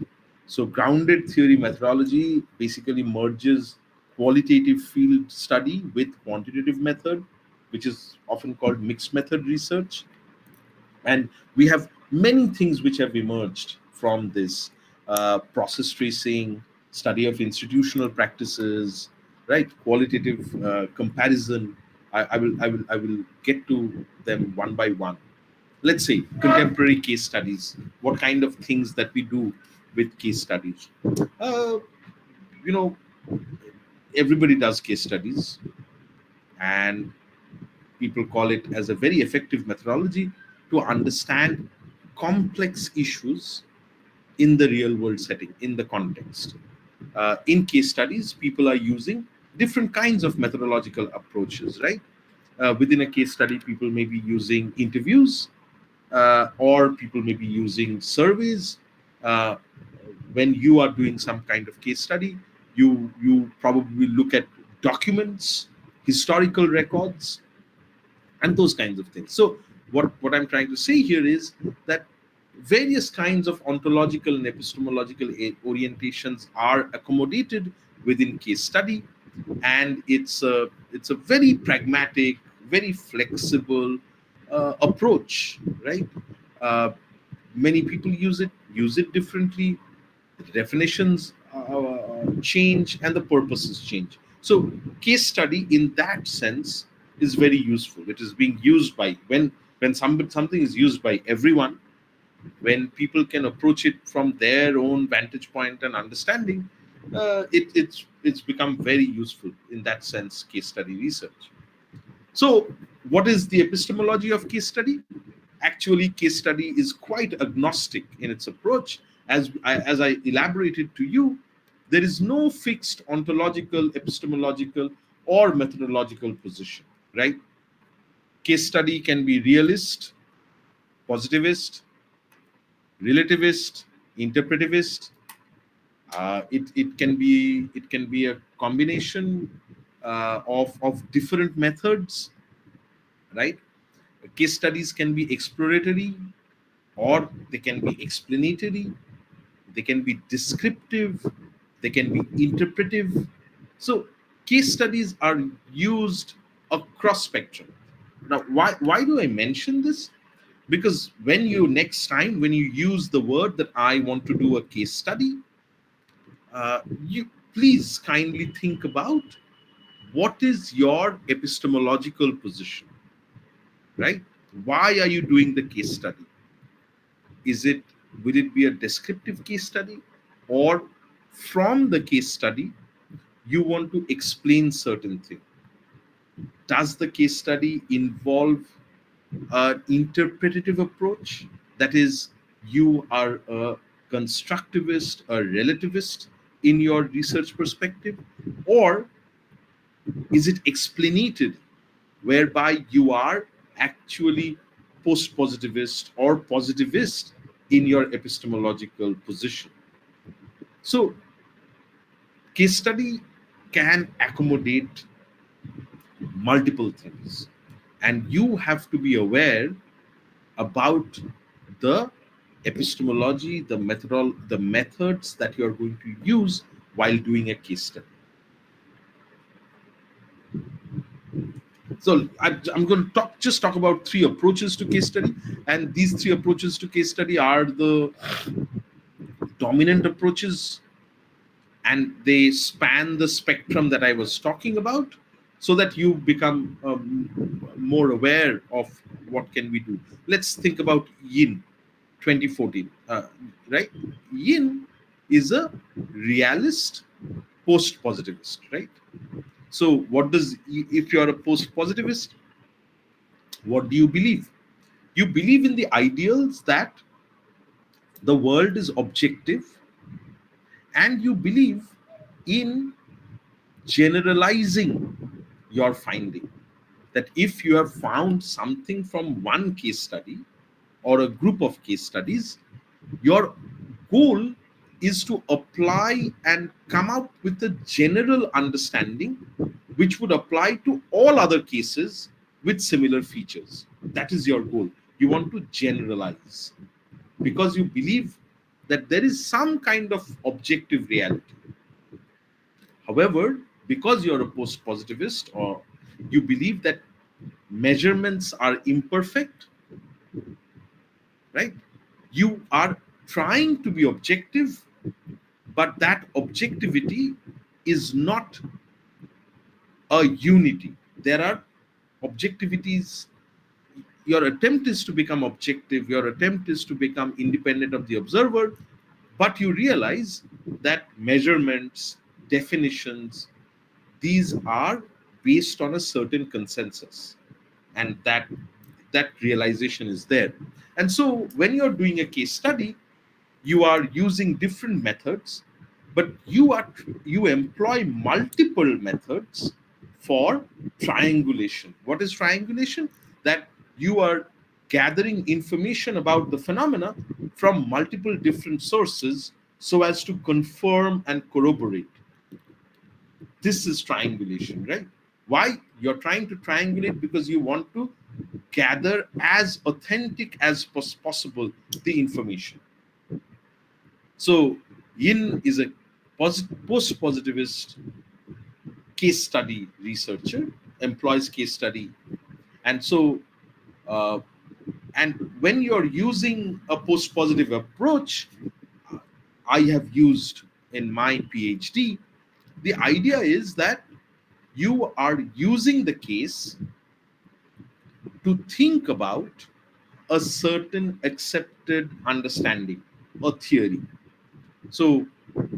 So, grounded theory methodology basically merges qualitative field study with quantitative method, which is often called mixed method research. And we have many things which have emerged from this: process tracing, study of institutional practices, right? Qualitative comparison. I will get to them one by one. Let's say contemporary case studies. What kind of things that we do with case studies? uh, you know Everybody does case studies, and people call it as a very effective methodology to understand complex issues in the real world setting, in the context. In case studies, people are using different kinds of methodological approaches, right? Within a case study, people may be using interviews, or people may be using surveys. Uh, when you are doing some kind of case study, you probably look at documents, historical records, and those kinds of things. So what I'm trying to say here is that various kinds of ontological and epistemological orientations are accommodated within case study, and it's a very pragmatic, very flexible approach, right? uh, Many people use it differently. The definitions change and the purposes change. So case study in that sense is very useful. It is being used by, when something is used by everyone, when people can approach it from their own vantage point and understanding, it's become very useful in that sense, case study research. So what is the epistemology of case study? Actually, case study is quite agnostic in its approach. As I elaborated to you, there is no fixed ontological, epistemological, or methodological position, right? Case study can be realist, positivist, relativist, interpretivist. It can be a combination of different methods, right? Case studies can be exploratory, or they can be explanatory, they can be descriptive, they can be interpretive. So case studies are used across spectrum. Now, why do I mention this? Because when you next time when you use the word that I want to do a case study, you please kindly think about what is your epistemological position, right? Why are you doing the case study? Is it Will it be a descriptive case study, or from the case study you want to explain certain things? Does the case study involve an interpretative approach? That is, you are a constructivist, a relativist in your research perspective, or is it explanative, whereby you are actually post positivist or positivist in your epistemological position? So, case study can accommodate multiple things, and you have to be aware about the epistemology, the methods that you are going to use while doing a case study. So I'm going to talk about three approaches to case study, and these three approaches to case study are the dominant approaches, and they span the spectrum that I was talking about, so that you become more aware of what can we do. Let's think about Yin 2014, right? Yin is a realist post-positivist, right? So what does, if you're a post-positivist, what do you believe? You believe in the ideals that the world is objective, and you believe in generalizing your finding. That if you have found something from one case study or a group of case studies, your goal is to apply and come up with a general understanding which would apply to all other cases with similar features. That is your goal. You want to generalize because you believe that there is some kind of objective reality. However, because you're a post positivist, or you believe that measurements are imperfect, right? You are trying to be objective, but that objectivity is not a unity. There are objectivities. Your attempt is to become objective, your attempt is to become independent of the observer, but you realize that measurements, definitions, these are based on a certain consensus, and that realization is there. And so when you're doing a case study, you are using different methods, but you employ multiple methods for triangulation. What is triangulation? That you are gathering information about the phenomena from multiple different sources so as to confirm and corroborate. This is triangulation, right? Why you're trying to triangulate? Because you want to gather as authentic as possible the information. So Yin is a post-positivist case study researcher, employs case study, and so uh, and when you're using a post-positive approach, I have used in my PhD, the idea is that you are using the case to think about a certain accepted understanding or theory. So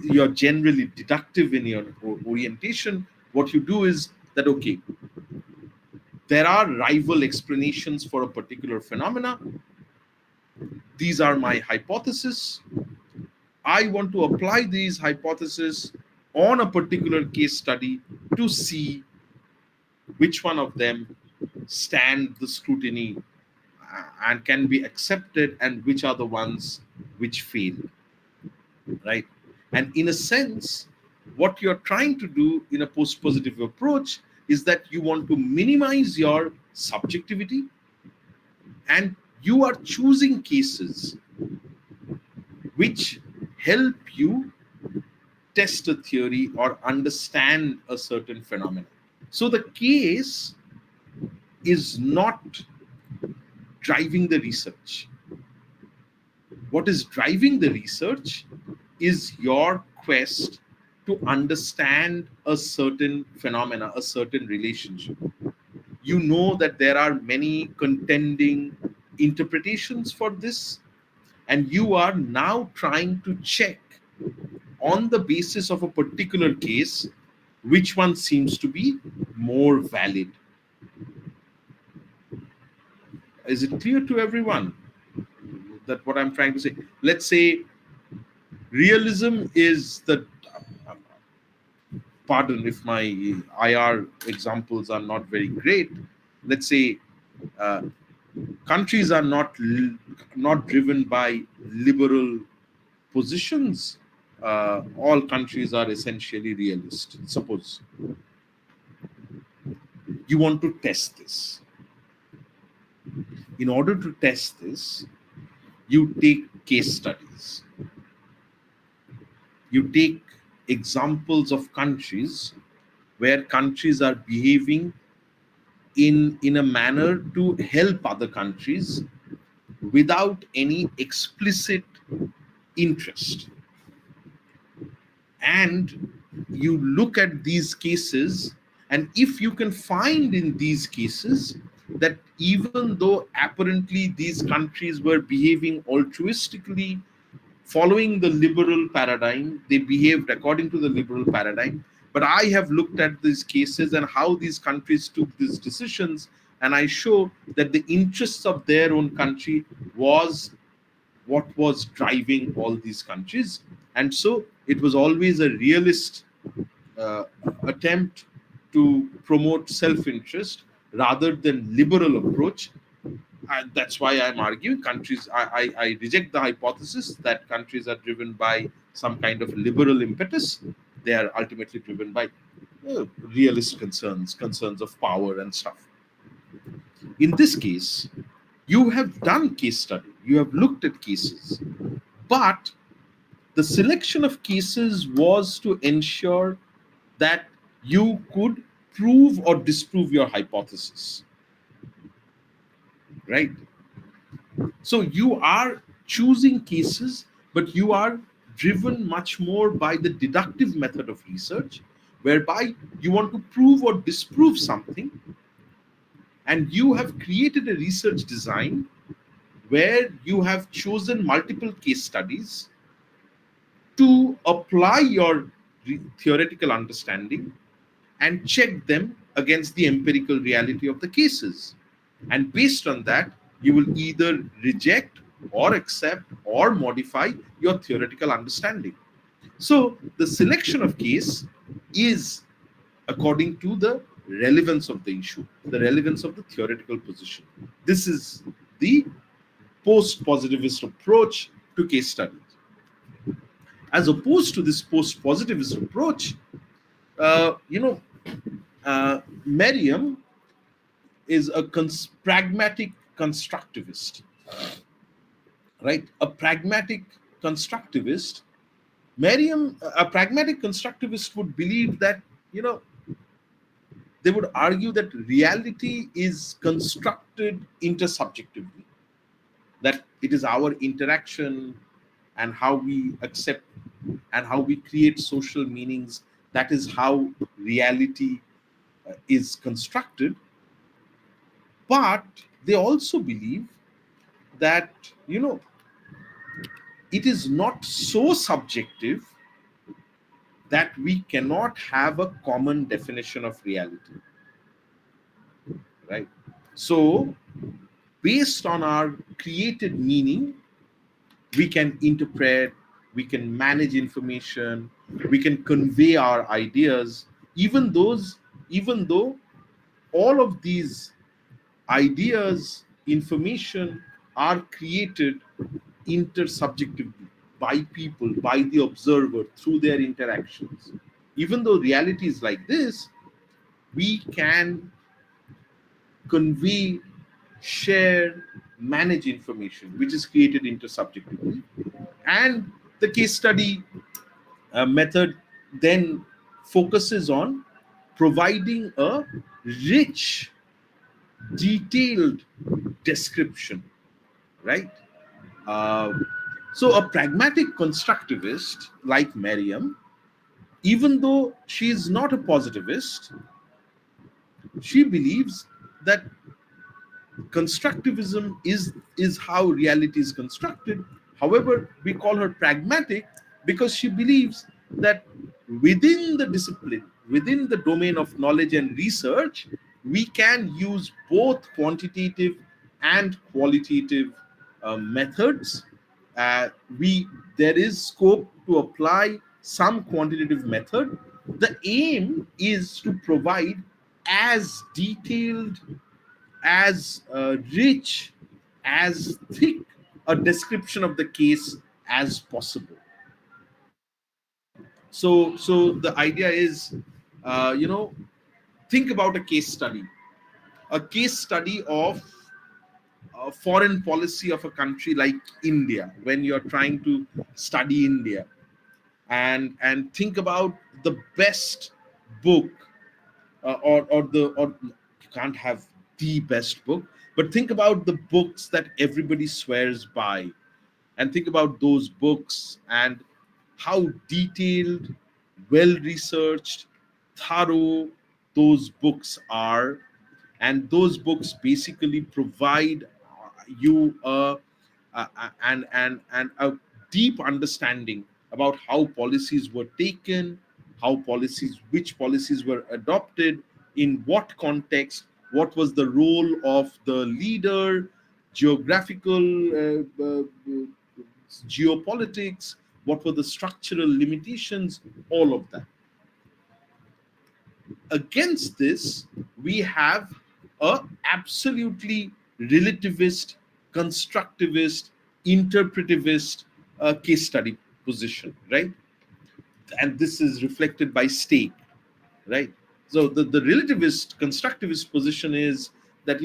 you're generally deductive in your orientation. What you do is that, okay, there are rival explanations for a particular phenomena. These are my hypotheses. I want to apply these hypotheses on a particular case study to see which one of them stand the scrutiny and can be accepted, and which are the ones which fail, right? And in a sense, what you're trying to do in a post positive approach is that you want to minimize your subjectivity, and you are choosing cases which help you test a theory or understand a certain phenomenon. So the case is not driving the research. What is driving the research is your quest to understand a certain phenomena, a certain relationship. You know that there are many contending interpretations for this, and you are now trying to check on the basis of a particular case which one seems to be more valid. Is it clear to everyone that what I'm trying to say? Let's say realism is the, pardon if my IR examples are not very great. Let's say uh, countries are not driven by liberal positions. All countries are essentially realist. Suppose you want to test this. In order to test this, you take case studies. You take examples of countries where countries are behaving in a manner to help other countries without any explicit interest. And you look at these cases, and if you can find in these cases that even though apparently these countries were behaving altruistically, following the liberal paradigm, they behaved according to the liberal paradigm, but I have looked at these cases and how these countries took these decisions, and I show that the interests of their own country was what was driving all these countries. And so it was always a realist uh, attempt to promote self-interest rather than liberal approach. And that's why I'm arguing countries, I reject the hypothesis that countries are driven by some kind of liberal impetus. They are ultimately driven by realist concerns of power and stuff. In this case, you have done case study, you have looked at cases, but the selection of cases was to ensure that you could prove or disprove your hypothesis, right? So you are choosing cases, but you are driven much more by the deductive method of research, whereby you want to prove or disprove something, and you have created a research design where you have chosen multiple case studies to apply your theoretical understanding and check them against the empirical reality of the cases. And based on that, you will either reject or accept or modify your theoretical understanding. So the selection of case is according to the relevance of the issue, the relevance of the theoretical position. This is the post positivist approach to case studies. As opposed to this post positivist approach, you know, Merriam is a pragmatic constructivist, right? A pragmatic constructivist. Merriam, a pragmatic constructivist would believe that, you know, they would argue that reality is constructed intersubjectively, that it is our interaction and how we accept and how we create social meanings. That is how reality is constructed. But they also believe that, you know, it is not so subjective that we cannot have a common definition of reality, right? So based on our created meaning, we can interpret, we can manage information, we can convey our ideas, even though all of these ideas, information are created intersubjectively by people, by the observer through their interactions. Even though reality is like this, we can convey, share, manage information which is created intersubjectively. And the case study method then focuses on providing a rich, detailed description, right? Uh, so a pragmatic constructivist like Merriam, even though she is not a positivist, she believes that constructivism is how reality is constructed. However, we call her pragmatic because she believes that within the discipline, within the domain of knowledge and research, we can use both quantitative and qualitative methods. Uh, we There is scope to apply some quantitative method. The aim is to provide as detailed, as rich, as thick a description of the case as possible. So the idea is, think about a case study, of foreign policy of a country like India. When you're trying to study India, and think about the best book, or you can't have the best book, but think about the books that everybody swears by, and think about those books and how detailed, well researched, thorough those books are. And those books basically provide you a deep understanding about how policies were taken, which policies were adopted, in what context, what was the role of the leader, geographical geopolitics, what were the structural limitations, all of that. Against this, we have a absolutely relativist, constructivist, interpretivist case study position, right? And this is reflected by Stake, right? So the relativist, constructivist position is that,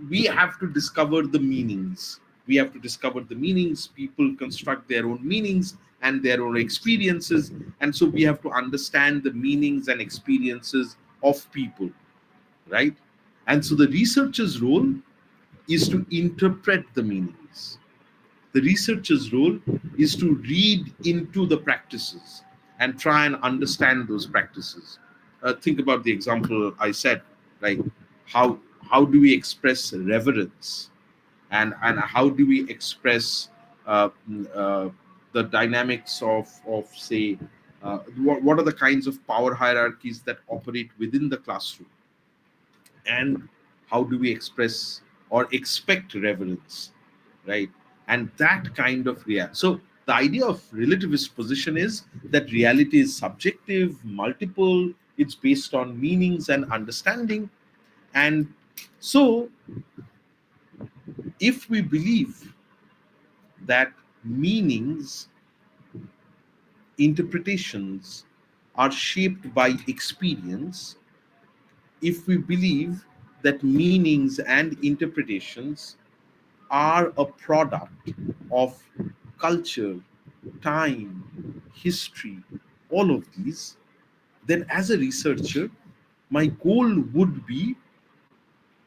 we have to discover the meanings. We have to discover the meanings. People construct their own meanings and their own experiences. And so we have to understand the meanings and experiences of people, right? And so the researcher's role is to interpret the meanings. The researcher's role is to read into the practices and try and understand those practices. Think about the example I said, like how do we express reverence, and how do we express the dynamics of say, what are the kinds of power hierarchies that operate within the classroom, and how do we express or expect reverence, right? And that kind of so the idea of relativist position is that reality is subjective, multiple, it's based on meanings and understanding. And so if we believe that meanings, interpretations are shaped by experience, if we believe that meanings and interpretations are a product of culture, time, history, all of these, then as a researcher, my goal would be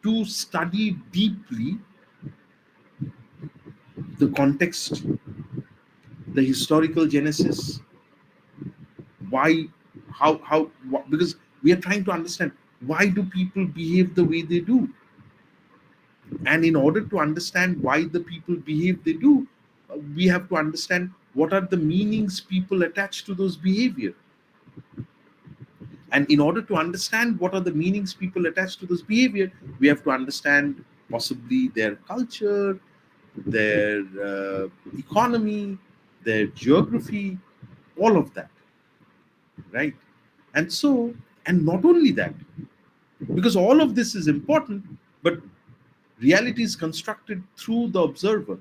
to study deeply the context, the historical genesis, why, because we are trying to understand why do people behave the way they do. And in order to understand why the people behave they do, we have to understand what are the meanings people attach to those behavior. And in order to understand what are the meanings people attach to those behavior, we have to understand possibly their culture, their economy, their geography, all of that, right? And so, and not only that, because all of this is important, but reality is constructed through the observer.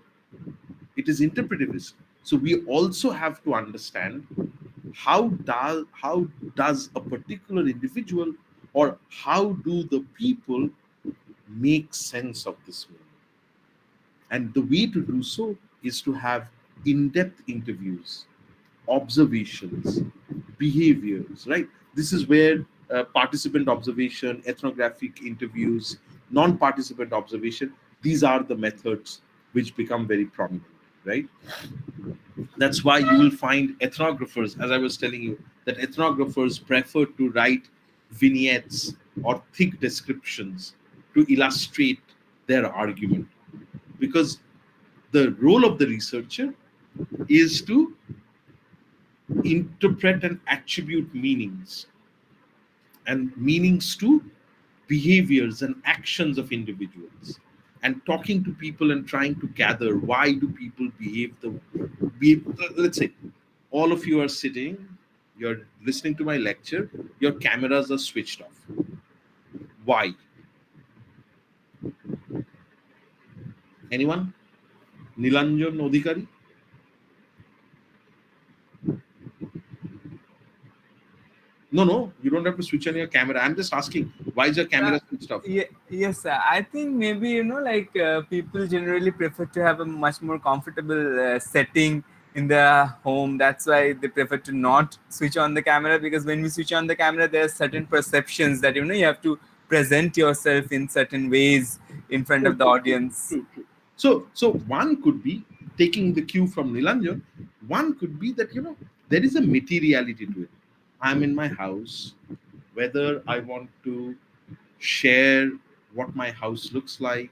It is interpretivist. So we also have to understand how does a particular individual, or how do the people make sense of this meaning. And the way to do so is to have in-depth interviews, observations, behaviors, right? This is where participant observation, ethnographic interviews, non-participant observation, these are the methods which become very prominent, right? That's why you will find ethnographers, as I was telling you, that ethnographers prefer to write vignettes or thick descriptions to illustrate their argument, because The role of the researcher is to interpret and attribute meanings, and meanings to behaviors and actions of individuals, and talking to people and trying to gather why do people behave. Let's say all of you are sitting, you're listening to my lecture, your cameras are switched off. Why? Anyone? Nilanjan Odhikari? No, you don't have to switch on your camera. I'm just asking, why is your camera switched off? Yes, sir. I think maybe like people generally prefer to have a much more comfortable setting in their home. That's why they prefer to not switch on the camera, because when we switch on the camera, there are certain perceptions that you have to present yourself in certain ways in front of the audience. True. So one could be, taking the cue from Nilanjan, one could be that there is a materiality to it. I'm in my house, whether I want to share what my house looks like,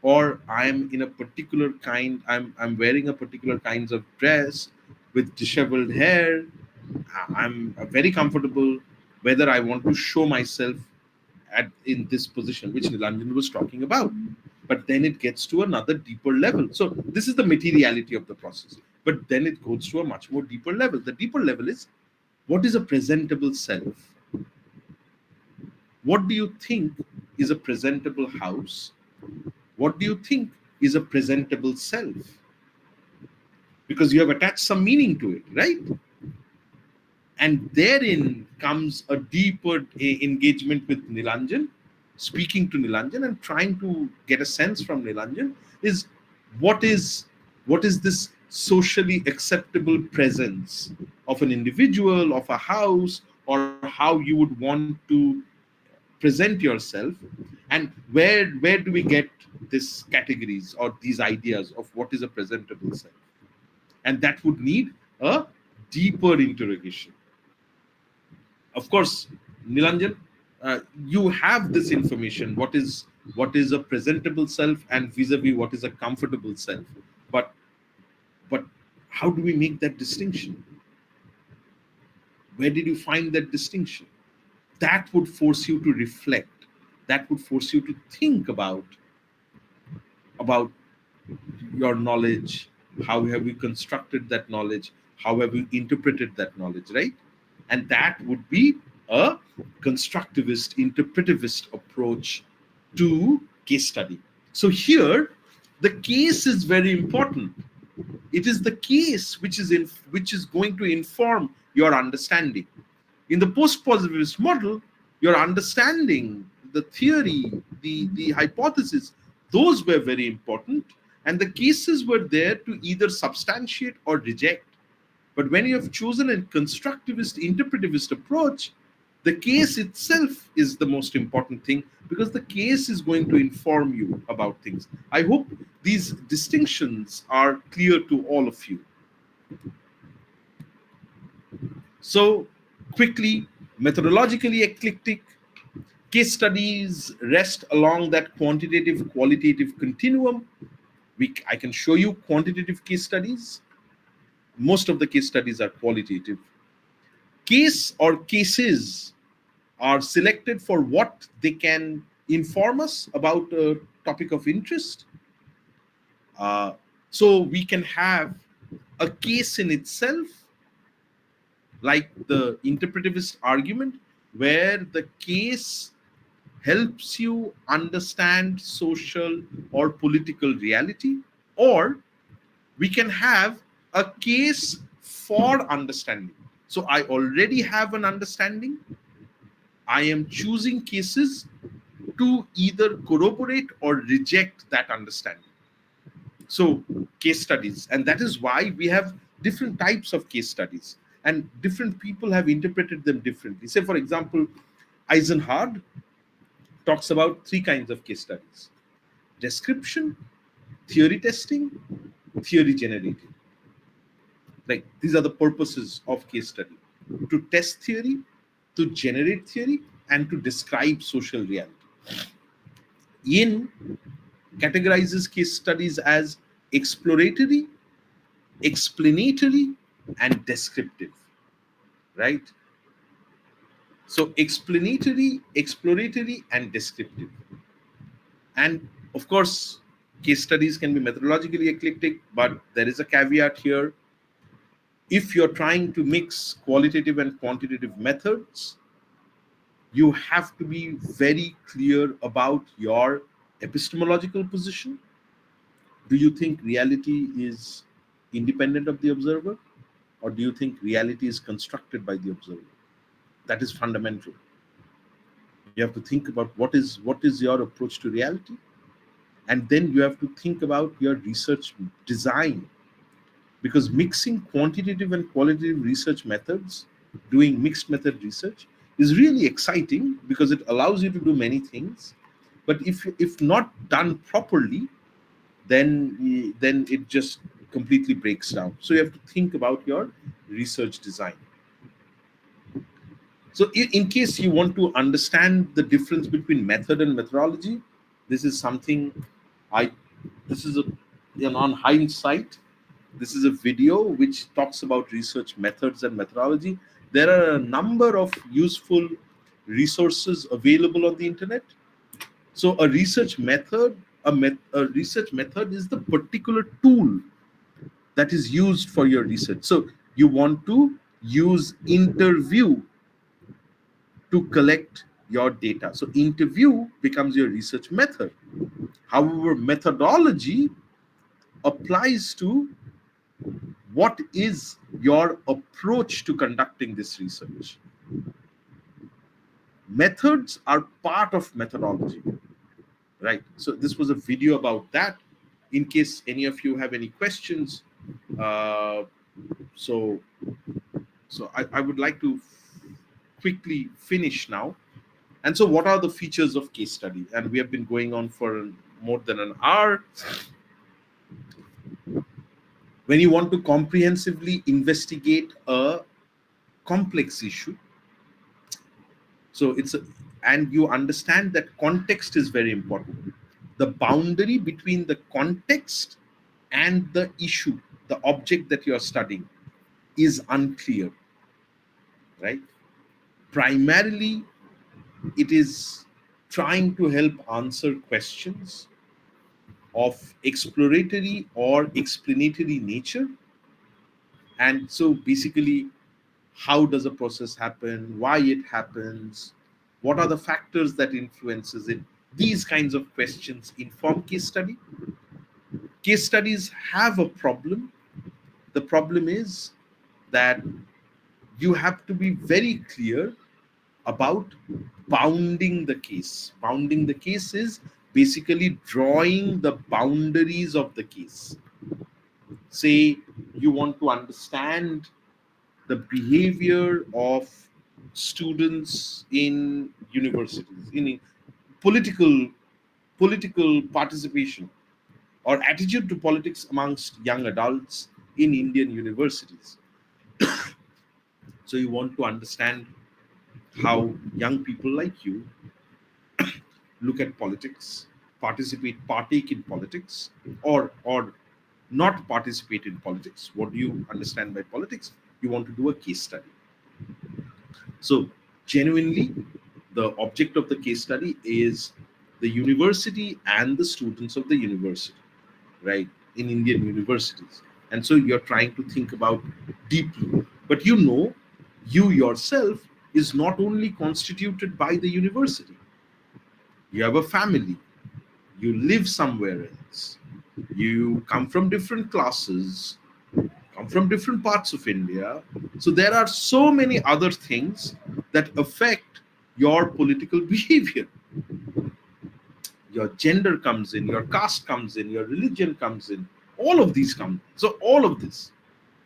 or I'm in a particular kind, I'm wearing a particular kinds of dress with disheveled hair. I'm very comfortable, whether I want to show myself in this position, which Nilanjan was talking about. But then it gets to another deeper level. So this is the materiality of the process. But then it goes to a much more deeper level. The deeper level is, what is a presentable self? What do you think is a presentable house? What do you think is a presentable self? Because you have attached some meaning to it, right? And therein comes a deeper engagement with Nilanjan, speaking to Nilanjan and trying to get a sense from Nilanjan is what is this socially acceptable presence of an individual, of a house, or how you would want to present yourself, and where do we get these categories or these ideas of what is a presentable self? And that would need a deeper interrogation. Of course, Nilanjan, you have this information, what is a presentable self and vis-a-vis what is a comfortable self, but but how do we make that distinction? Where did you find that distinction? That would force you to reflect, that would force you to think about your knowledge. How have you constructed that knowledge? How have you interpreted that knowledge, right? And that would be a constructivist, interpretivist approach to case study. So here, the case is very important. It is the case which is going to inform your understanding. In the post-positivist model, your understanding, the theory, the hypothesis, those were very important, and the cases were there to either substantiate or reject. But when you have chosen a constructivist, interpretivist approach, the case itself is the most important thing, because the case is going to inform you about things. I hope these distinctions are clear to all of you. So, quickly, methodologically eclectic, case studies rest along that quantitative qualitative continuum. I can show you quantitative case studies. Most of the case studies are qualitative. Case or cases are selected for what they can inform us about a topic of interest. So we can have a case in itself, like the interpretivist argument, where the case helps you understand social or political reality, or we can have a case for understanding. So I already have an understanding. I am choosing cases to either corroborate or reject that understanding. So, case studies, and that is why we have different types of case studies, and different people have interpreted them differently. Say, for example, Eisenhard talks about three kinds of case studies: description, theory testing, theory generating. Like, these are the purposes of case study: to test theory, to generate theory, and to describe social reality. Yin categorizes case studies as exploratory, explanatory, and descriptive, right? So explanatory, exploratory, and descriptive. And of course, case studies can be methodologically eclectic, but there is a caveat here. If you're trying to mix qualitative and quantitative methods, you have to be very clear about your epistemological position. Do you think reality is independent of the observer, or do you think reality is constructed by the observer? That is fundamental. You have to think about what is your approach to reality, and then you have to think about your research design, because mixing quantitative and qualitative research methods, doing mixed method research, is really exciting because it allows you to do many things. But if not done properly, then it just completely breaks down. So you have to think about your research design. So in case you want to understand the difference between method and methodology, this is something I this is a on hindsight. This is a video which talks about research methods and methodology. There are a number of useful resources available on the internet. So a research method, a research method is the particular tool that is used for your research. So you want to use interview to collect your data. So interview becomes your research method. However, methodology applies to what is your approach to conducting this research. Methods are part of methodology, right? So this was a video about that. In case any of you have any questions, uh, so I would like to quickly finish now. And so, what are the features of case study? And we have been going on for more than an hour. When you want to comprehensively investigate a complex issue, so and you understand that context is very important. The boundary between the context and the issue, the object that you are studying, is unclear, right? Primarily, it is trying to help answer questions of exploratory or explanatory nature. And so basically, how does a process happen, why it happens, what are the factors that influences it, these kinds of questions inform case study. Case studies have a problem. The problem is that you have to be very clear about bounding the case. Bounding the case is basically drawing the boundaries of the case. Say you want to understand the behavior of students in universities, in political participation or attitude to politics amongst young adults in Indian universities. So you want to understand how young people like you look at politics, partake in politics, or not participate in politics. What do you understand by politics? You want to do a case study. So genuinely, the object of the case study is the university and the students of the university, right? In Indian universities. And so you're trying to think about deeply. But you yourself is not only constituted by the university. You have a family, you live somewhere else, you come from different classes, come from different parts of India. So there are so many other things that affect your political behavior. Your gender comes in, your caste comes in, your religion comes in, all of these come. So all of this.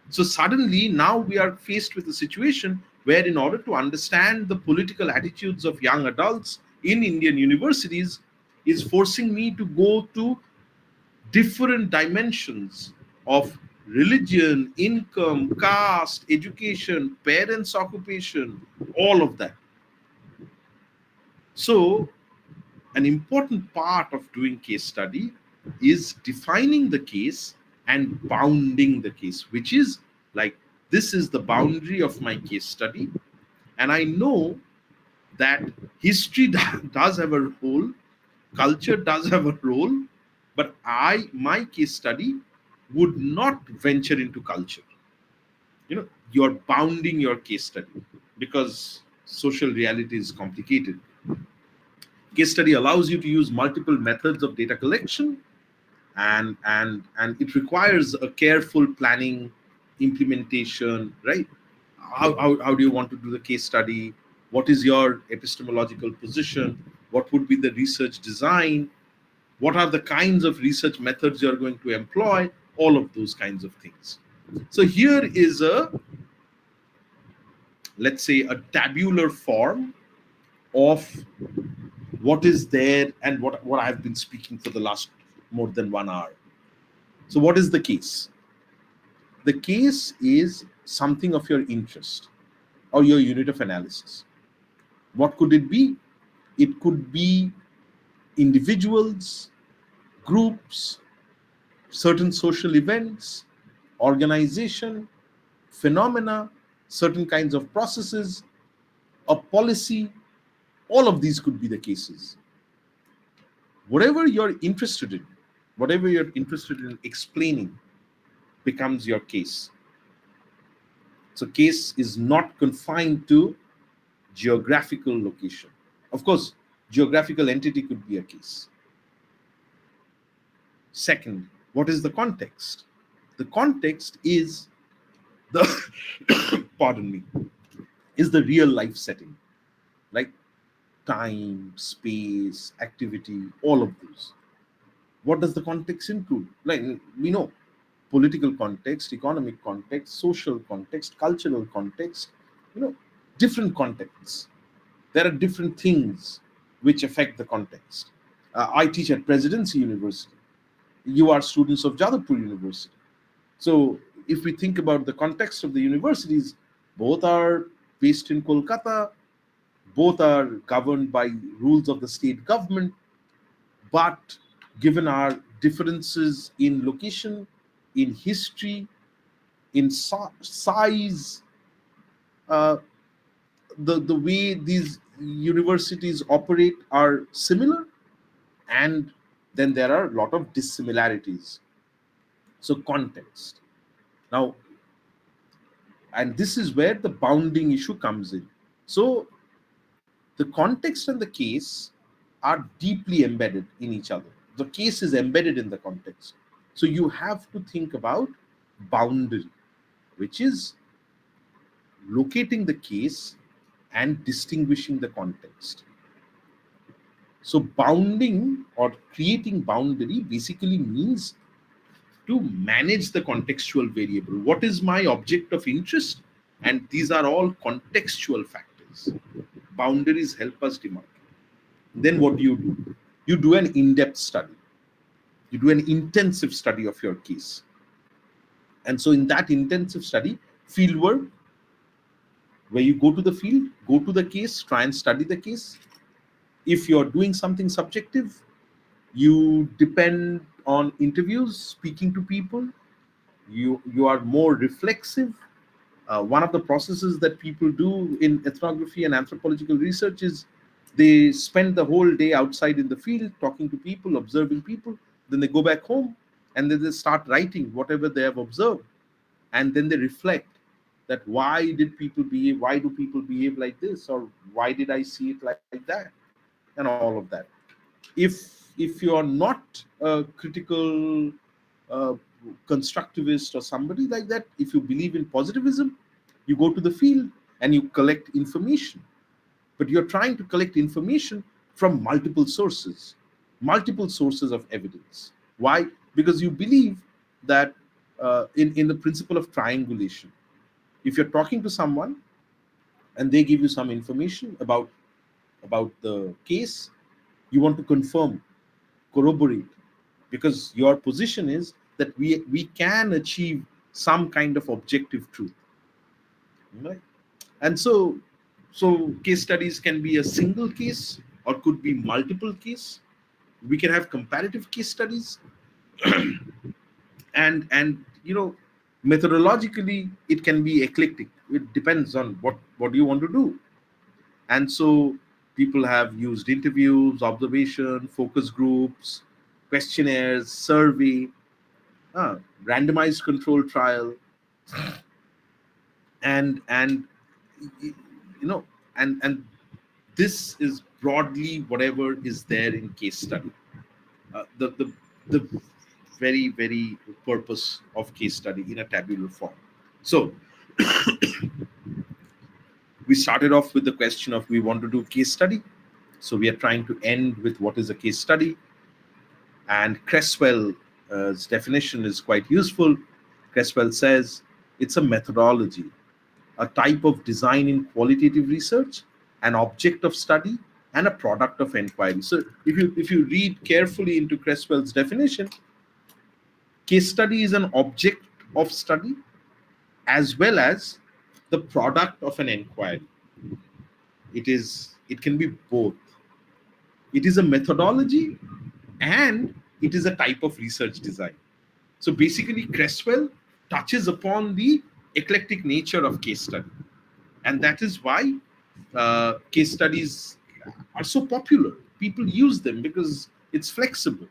So suddenly now we are faced with a situation where, in order to understand the political attitudes of young adults in Indian universities, is forcing me to go to different dimensions of religion, income, caste, education, parents' occupation, all of that. So, an important part of doing case study is defining the case and bounding the case, which is like, this is the boundary of my case study. And I know that history does have a role, culture does have a role, but my case study would not venture into culture. You're bounding your case study because social reality is complicated. Case study allows you to use multiple methods of data collection, and it requires a careful planning, implementation, right? How do you want to do the case study? What is your epistemological position? What would be the research design? What are the kinds of research methods you're going to employ? All of those kinds of things. So here is let's say, a tabular form of what is there and what I've been speaking for the last more than 1 hour. So what is the case? The case is something of your interest or your unit of analysis. What could it be? It could be individuals, groups, certain social events, organization, phenomena, certain kinds of processes, a policy. All of these could be the cases. Whatever you're interested in, whatever you're interested in explaining becomes your case. So case is not confined to geographical location. Of course, geographical entity could be a case. Second, what is the context? The context is the pardon me, is the real life setting, like time, space, activity, all of those. What does the context include? Like, we know political context, economic context, social context, cultural context, different contexts. There are different things which affect the context. I teach at Presidency University. You are students of Jadavpur University. So if we think about the context of the universities, both are based in Kolkata, both are governed by rules of the state government, but given our differences in location, in history, in size, uh, the way these universities operate are similar, and then there are a lot of dissimilarities. So context. Now, and this is where the bounding issue comes in. So the context and the case are deeply embedded in each other. The case is embedded in the context. So you have to think about boundary, which is locating the case and distinguishing the context. So bounding or creating boundary basically means to manage the contextual variable. What is my object of interest? And these are all contextual factors. Boundaries help us demarcate. Then what do? You do an in-depth study. You do an intensive study of your case. And so in that intensive study, field work, where you go to the field, go to the case, try and study the case. If you're doing something subjective, you depend on interviews, speaking to people. You are more reflexive. One of the processes that people do in ethnography and anthropological research is they spend the whole day outside in the field talking to people, observing people. Then they go back home and then they start writing whatever they have observed, and then they reflect that why did people behave, why do people behave like this, or why did I see it like that, and all of that. If you are not a critical uh, constructivist or somebody like that, if you believe in positivism, you go to the field and you collect information. But you're trying to collect information from multiple sources of evidence. Why? Because you believe that in the principle of triangulation, if you're talking to someone and they give you some information about the case, you want to confirm, corroborate, because your position is that we can achieve some kind of objective truth, right? And so case studies can be a single case or could be multiple case. We can have comparative case studies. And methodologically it can be eclectic. It depends on what you want to do. And so people have used interviews, observation, focus groups, questionnaires, survey, randomized control trial, and you know and this is broadly whatever is there in case study. The very very purpose of case study in a tabular form. So we started off with the question of we want to do case study, so we are trying to end with what is a case study. And Creswell's definition is quite useful. Creswell says it's a methodology, a type of design in qualitative research, an object of study, and a product of inquiry. So if you read carefully into Creswell's definition, case study is an object of study as well as the product of an inquiry. It can be both. It is a methodology and it is a type of research design. So basically, Creswell touches upon the eclectic nature of case study, and that is why case studies are so popular. People use them because it's flexible,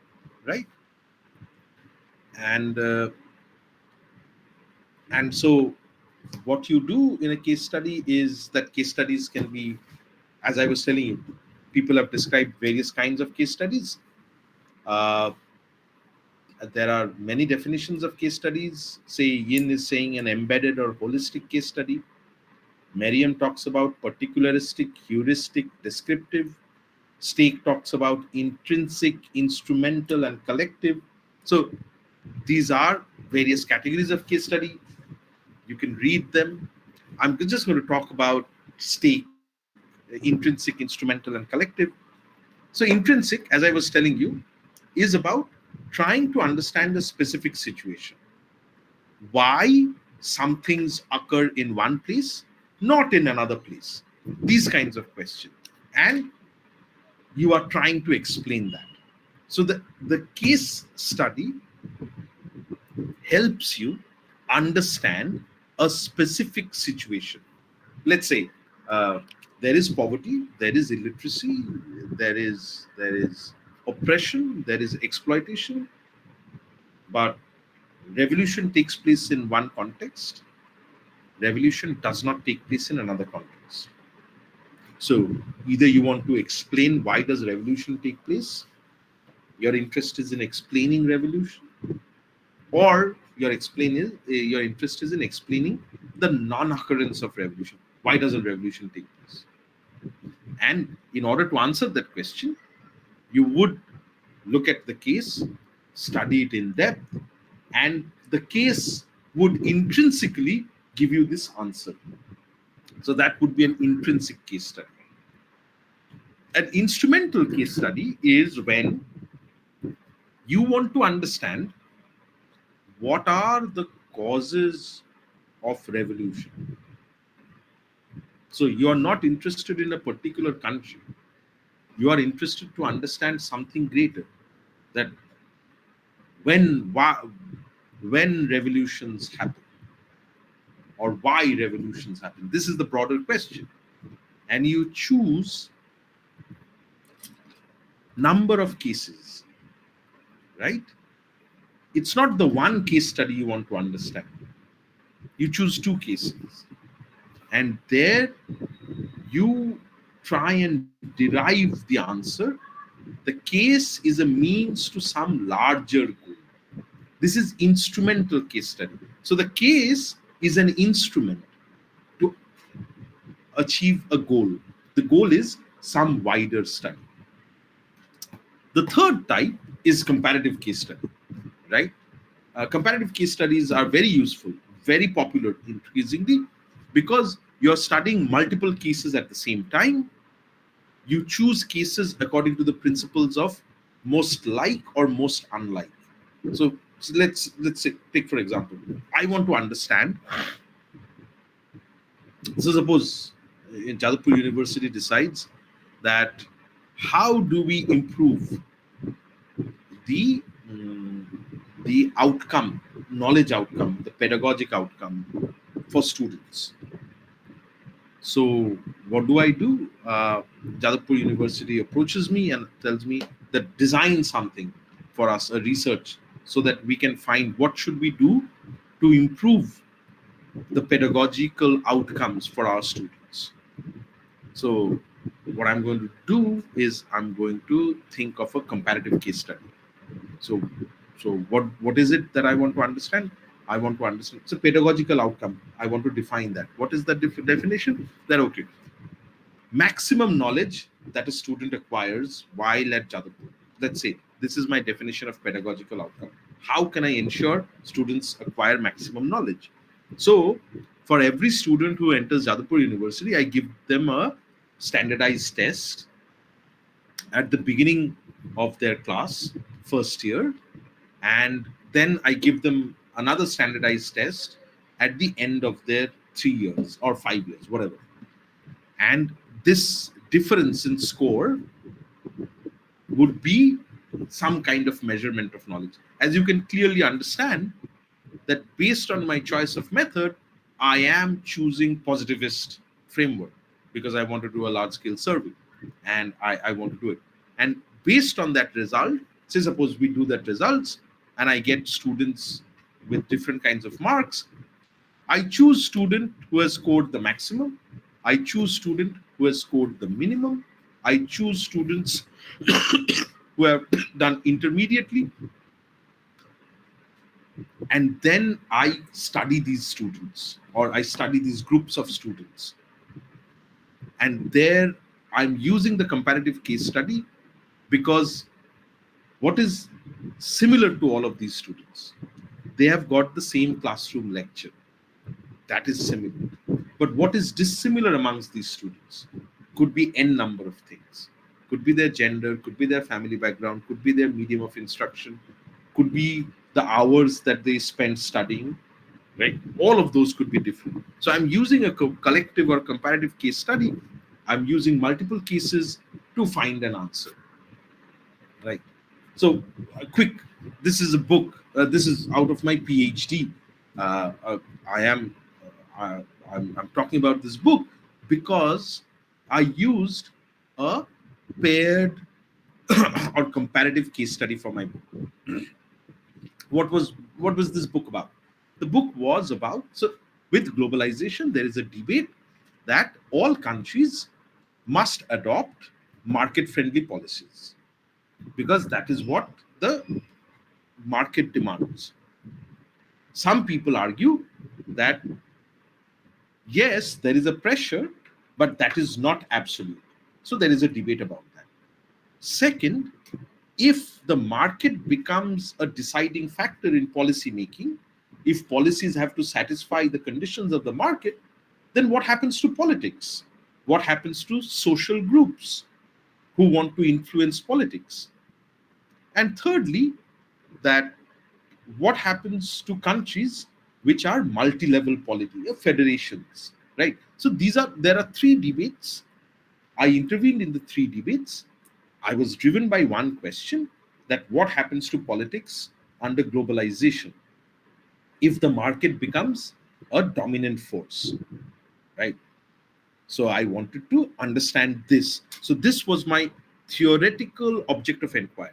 right? And so what you do in a case study is that case studies can be, as I was telling you, people have described various kinds of case studies. uh, there are many definitions of case studies. Say Yin is saying an embedded or holistic case study. Merriam talks about particularistic, heuristic, descriptive. Stake talks about intrinsic, instrumental, and collective. So these are various categories of case study. You can read them. I'm just going to talk about Stake, intrinsic, instrumental, and collective. So intrinsic, as I was telling you, is about trying to understand a specific situation. Why some things occur in one place, not in another place. These kinds of questions. And you are trying to explain that. So the case study helps you understand a specific situation. Let's say there is poverty, there is illiteracy, there is oppression, there is exploitation, but revolution takes place in one context. Revolution does not take place in another context. So either you want to explain why does revolution take place, your interest is in explaining revolution, or your interest is in explaining the non-occurrence of revolution. Why doesn't revolution take place? And in order to answer that question, you would look at the case, study it in depth, and the case would intrinsically give you this answer. So that would be an intrinsic case study. An instrumental case study is when you want to understand what are the causes of revolution. So you are not interested in a particular country. You are interested to understand something greater. That when revolutions happen, or why revolutions happen. This is the broader question. And you choose number of cases, right? It's not the one case study you want to understand. You choose two cases. And there you try and derive the answer. The case is a means to some larger goal. This is instrumental case study. So the case is an instrument to achieve a goal. The goal is some wider study. The third type is comparative case study, right? Comparative case studies are very useful, very popular increasingly, because you're studying multiple cases at the same time. You choose cases according to the principles of most like or most unlike. So let's say, take for example, I want to understand. So suppose in Jadavpur University decides that how do we improve the the outcome, knowledge outcome, the pedagogic outcome for students. So what do I do? Jadavpur University approaches me and tells me that design something for us, a research, so that we can find what should we do to improve the pedagogical outcomes for our students. So what I'm going to do is I'm going to think of a comparative case study. So what is it that I want to understand? I want to understand it's a pedagogical outcome. I want to define that. What is the definition? That okay, maximum knowledge that a student acquires while at Jadavpur. Let's say this is my definition of pedagogical outcome. How can I ensure students acquire maximum knowledge? So, for every student who enters Jadavpur University, I give them a standardized test at the beginning of their class, first year, and then I give them another standardized test at the end of their 3 years or 5 years, whatever. And this difference in score would be some kind of measurement of knowledge. As you can clearly understand, that based on my choice of method, I am choosing positivist framework because I want to do a large scale survey and I want to do it. And based on that result, say suppose we do that results and I get students with different kinds of marks, I choose student who has scored the maximum. I choose student who has scored the minimum. I choose students who have done intermediately. And then I study these students or I study these groups of students. And there I'm using the comparative case study because what is similar to all of these students? They have got the same classroom lecture. That is similar. But what is dissimilar amongst these students could be n number of things. Could be their gender, could be their family background, could be their medium of instruction, could be the hours that they spend studying, right? All of those could be different. So I'm using a collective or comparative case study. I'm using multiple cases to find an answer, right? So quick, this is a book. This is out of my PhD. I am I'm talking about this book because I used a paired or comparative case study for my book. What was this book about? The book was about, so with globalization there is a debate that all countries must adopt market friendly policies because that is what the market demands. Some people argue that yes, there is a pressure, but that is not absolute. So there is a debate about that. Second, if the market becomes a deciding factor in policy making, if policies have to satisfy the conditions of the market, then what happens to politics? What happens to social groups who want to influence politics? And thirdly, that what happens to countries which are multi-level polity, federations, right? So there are three debates. I intervened in the three debates. I was driven by one question, that what happens to politics under globalization if the market becomes a dominant force, right? So I wanted to understand this. So this was my theoretical object of inquiry.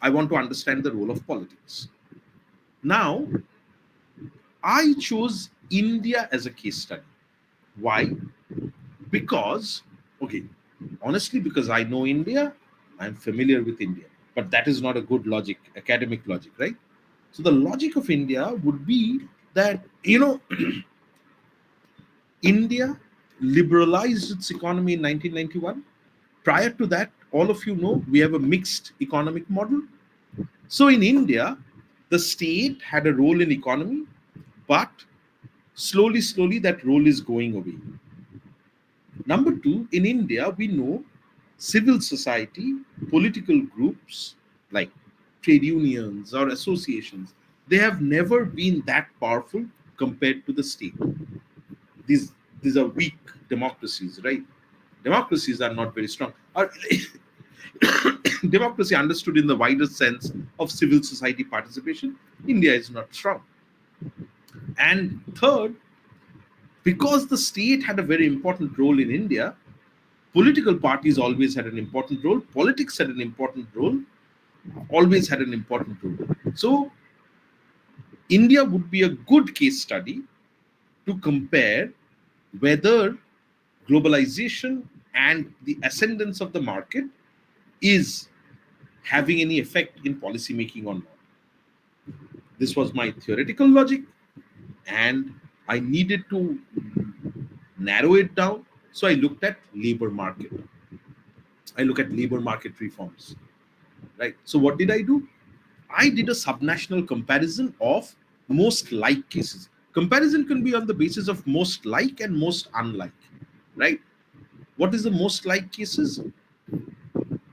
I want to understand the role of politics. Now, I chose India as a case study. Why? Because, okay, honestly, because I know India, I'm familiar with India. But that is not a good logic, academic logic, right? So the logic of India would be that, India liberalized its economy in 1991. Prior to that, all of you know, we have a mixed economic model. So in India, the state had a role in economy, but slowly that role is going away. Number two, in India, we know civil society, political groups like trade unions or associations, they have never been that powerful compared to the state. These are weak democracies, right? Democracies are not very strong. Or democracy understood in the wider sense of civil society participation, India is not strong. And third, because the state had a very important role in India, political parties always had an important role, politics had an important role, always had an important role. So, India would be a good case study to compare whether globalization and the ascendance of the market is having any effect in policy making or not. This was my theoretical logic, and I needed to narrow it down. So I looked at labor market. I look at labor market reforms, right? So what did I do? I did a subnational comparison of most like cases. Comparison can be on the basis of most like and most unlike, right? What is the most like cases?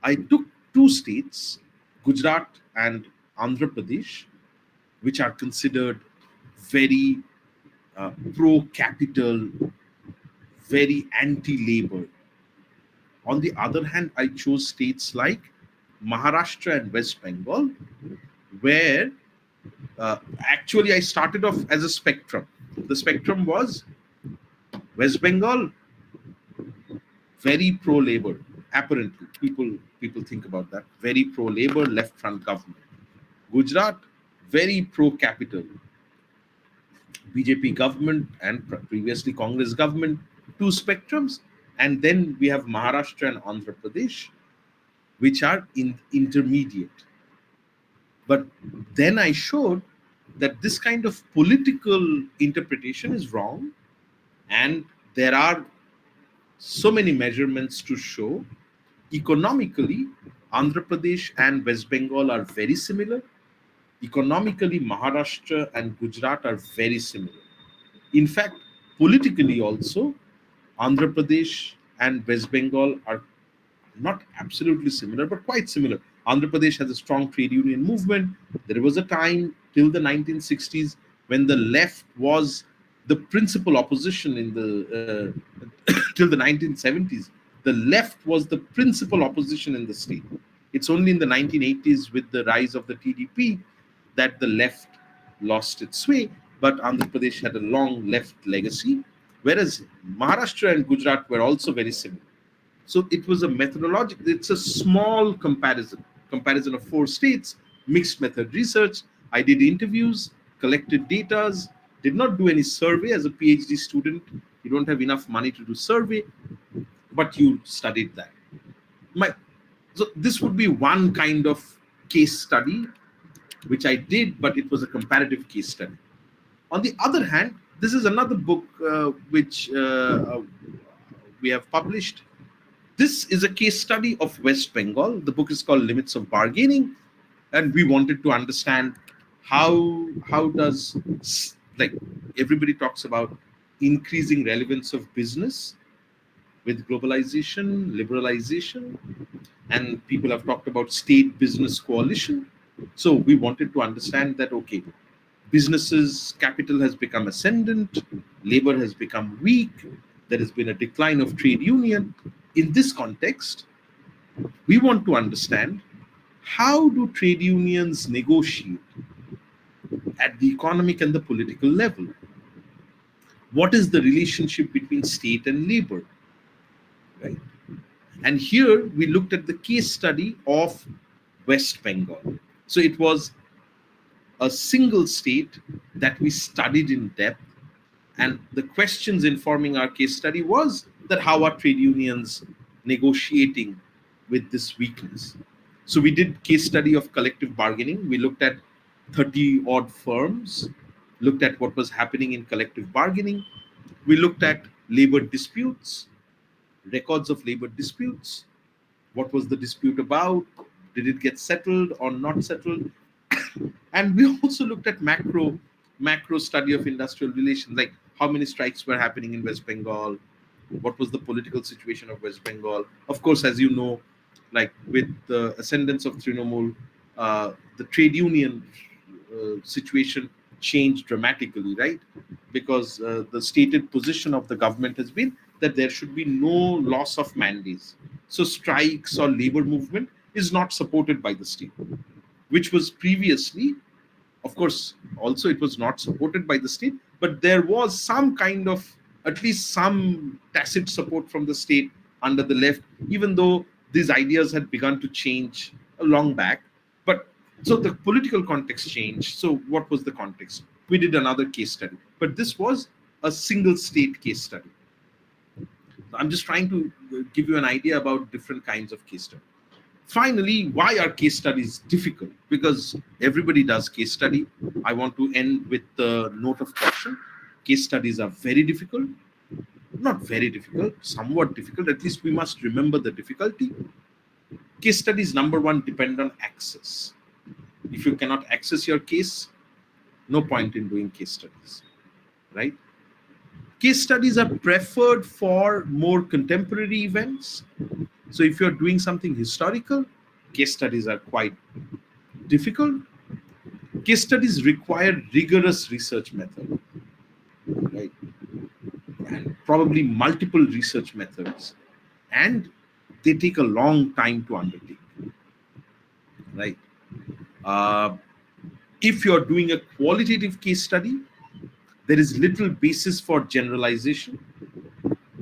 I took two states, Gujarat and Andhra Pradesh, which are considered very pro capital, very anti labor. On the other hand, I chose states like Maharashtra and West Bengal, where actually I started off as a spectrum. The spectrum was West Bengal, very pro labor. Apparently, people think about that. Very pro labor, left front government. Gujarat, very pro capital. BJP government and previously Congress government, two spectrums. And then we have Maharashtra and Andhra Pradesh, which are intermediate. But then I showed that this kind of political interpretation is wrong, and there are so many measurements to show. Economically, Andhra Pradesh and West Bengal are very similar. Economically, Maharashtra and Gujarat are very similar. In fact, politically also, Andhra Pradesh and West Bengal are not absolutely similar, but quite similar. Andhra Pradesh has a strong trade union movement. There was a time till the 1960s when the left was the principal opposition in the till the 1970s. The left was the principal opposition in the state. It's only in the 1980s with the rise of the TDP that the left lost its way. But Andhra Pradesh had a long left legacy, whereas Maharashtra and Gujarat were also very similar. So it was a methodological, it's a small comparison of four states, mixed method research. I did interviews, collected data, did not do any survey. As a PhD student, you don't have enough money to do survey, but you studied that. So this would be one kind of case study which I did, but it was a comparative case study. On the other hand, this is another book which we have published. This is a case study of West Bengal. The book is called Limits of Bargaining, and we wanted to understand how does, like, everybody talks about increasing relevance of business with globalization, liberalization, and people have talked about state business coalition. So we wanted to understand that, okay, businesses, capital has become ascendant, labor has become weak, there has been a decline of trade union. In this context, we want to understand, how do trade unions negotiate at the economic and the political level? What is the relationship between state and labor? Right? And here we looked at the case study of West Bengal. So it was a single state that we studied in depth, and the questions informing our case study was that how are trade unions negotiating with this weakness. So we did case study of collective bargaining. We looked at 30 odd firms, looked at what was happening in collective bargaining. We looked at labor disputes, records of labor disputes. What was the dispute about? Did it get settled or not settled? And we also looked at macro study of industrial relations, like how many strikes were happening in West Bengal, what was the political situation of West Bengal. Of course, as you know, like with the ascendance of Trinamool, the trade union situation changed dramatically, right? Because the stated position of the government has been that there should be no loss of mandates. So strikes or labor movement is not supported by the state, which was previously, of course, also it was not supported by the state, but there was some kind of, at least some tacit support from the state under the left, even though these ideas had begun to change a long back. But so the political context changed. So what was the context? We did another case study, but this was a single state case study. I'm just trying to give you an idea about different kinds of case study. Finally, why are case studies difficult? Because everybody does case study. I want to end with the note of caution. Case studies are very difficult. Not very difficult, somewhat difficult. At least we must remember the difficulty. Case studies, number one, depend on access. If you cannot access your case, no point in doing case studies, right? Case studies are preferred for more contemporary events. So if you're doing something historical, case studies are quite difficult. Case studies require rigorous research method, right? And probably multiple research methods, and they take a long time to undertake, right? Uh, if you're doing a qualitative case study, there is little basis for generalization.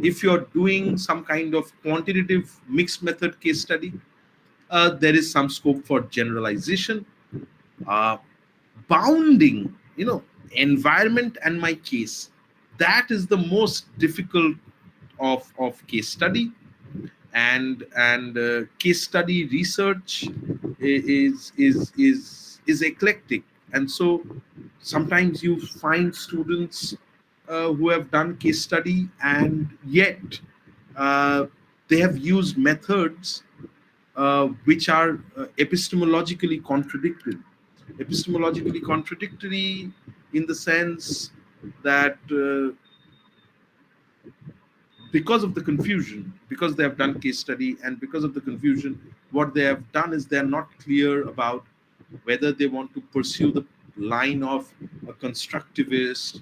If you're doing some kind of quantitative mixed method case study, there is some scope for generalization. Uh, Bounding, environment and my case, that is the most difficult of case study. And case study research is eclectic, and so sometimes you find students who have done case study, and yet uh, they have used methods which are epistemologically contradictory. Epistemologically contradictory in the sense that because of the confusion, because they have done case study, and because of the confusion, what they have done is they are not clear about whether they want to pursue the line of a constructivist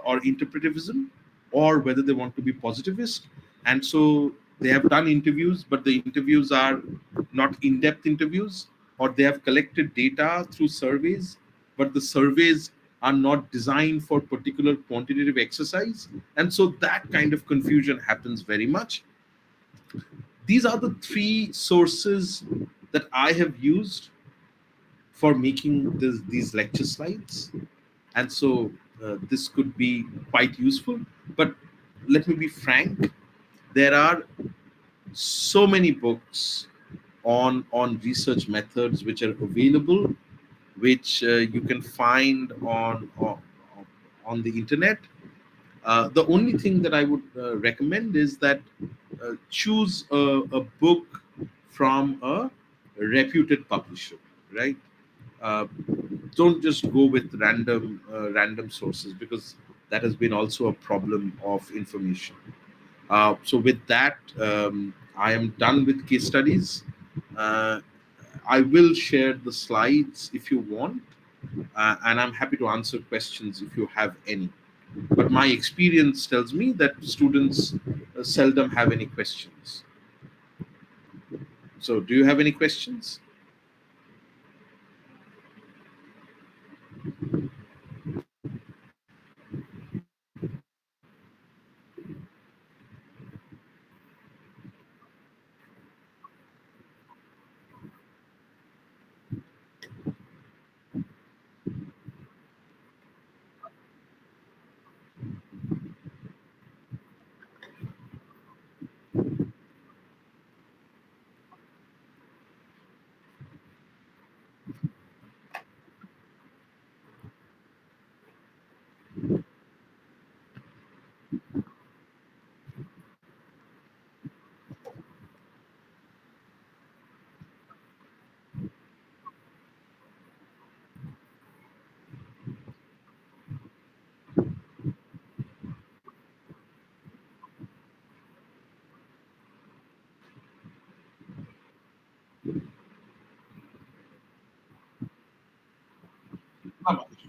or interpretivism, or whether they want to be positivist. And so they have done interviews, but the interviews are not in-depth interviews, or they have collected data through surveys, but the surveys are not designed for particular quantitative exercise. And so that kind of confusion happens very much. These are the three sources that I have used for making these lecture slides. And so this could be quite useful. But let me be frank, there are so many books on research methods which are available, which you can find on the internet. The only thing that I would recommend is that choose a book from a reputed publisher, right? Uh, don't just go with random sources, because that has been also a problem of information. So with that, I am done with case studies. Uh, I will share the slides if you want, and I'm happy to answer questions if you have any. But my experience tells me that students seldom have any questions. So, do you have any questions?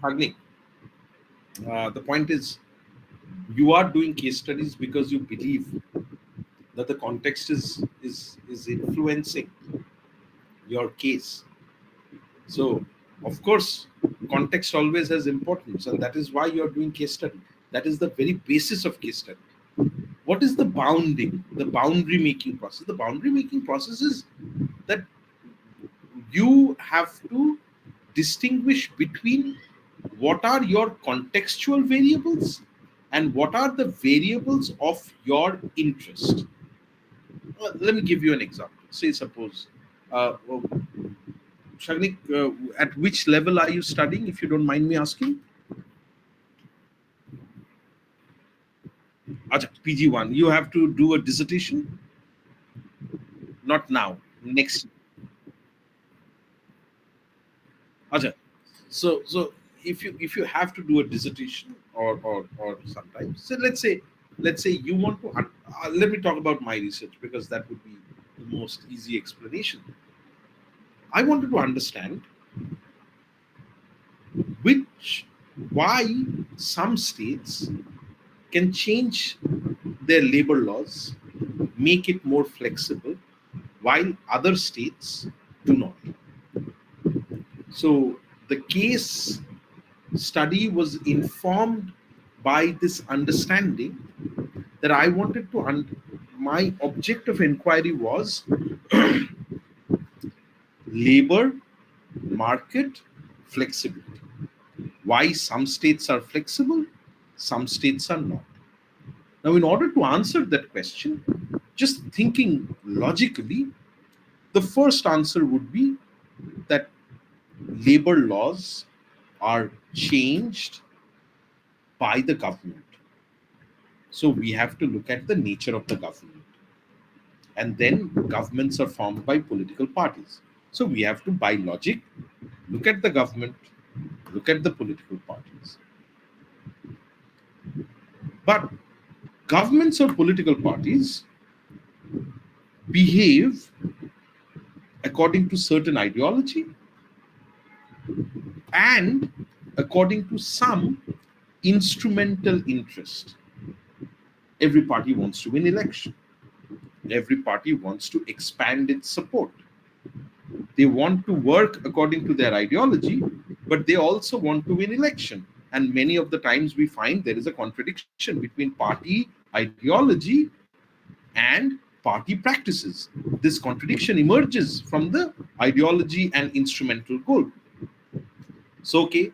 Agni, the point is, you are doing case studies because you believe that the context is influencing your case. So, of course, context always has importance, and that is why you're doing case study. That is the very basis of case study. What is the bounding, the boundary making process? The boundary making process is that you have to distinguish between what are your contextual variables and what are the variables of your interest. Let me give you an example. Say, suppose, well, Shagnik, at which level are you studying, if you don't mind me asking? Acha, PG1. You have to do a dissertation? Not now, next. Acha. So if you have to do a dissertation or sometimes, so let's say you want to let me talk about my research, because that would be the most easy explanation. I wanted to understand which why some states can change their labor laws, make it more flexible, while other states do not. So the case study was informed by this understanding that I wanted to. My object of inquiry was labor market flexibility. Why some states are flexible, some states are not. Now, in order to answer that question, just thinking logically, the first answer would be that labor laws are changed by the government. So we have to look at the nature of the government. And then governments are formed by political parties. So we have to, by logic, look at the government, look at the political parties. But governments or political parties behave according to certain ideology and according to some instrumental interest. Every party wants to win election. Every party wants to expand its support. They want to work according to their ideology, but they also want to win election. And many of the times we find there is a contradiction between party ideology and party practices. This contradiction emerges from the ideology and instrumental goal. So, okay,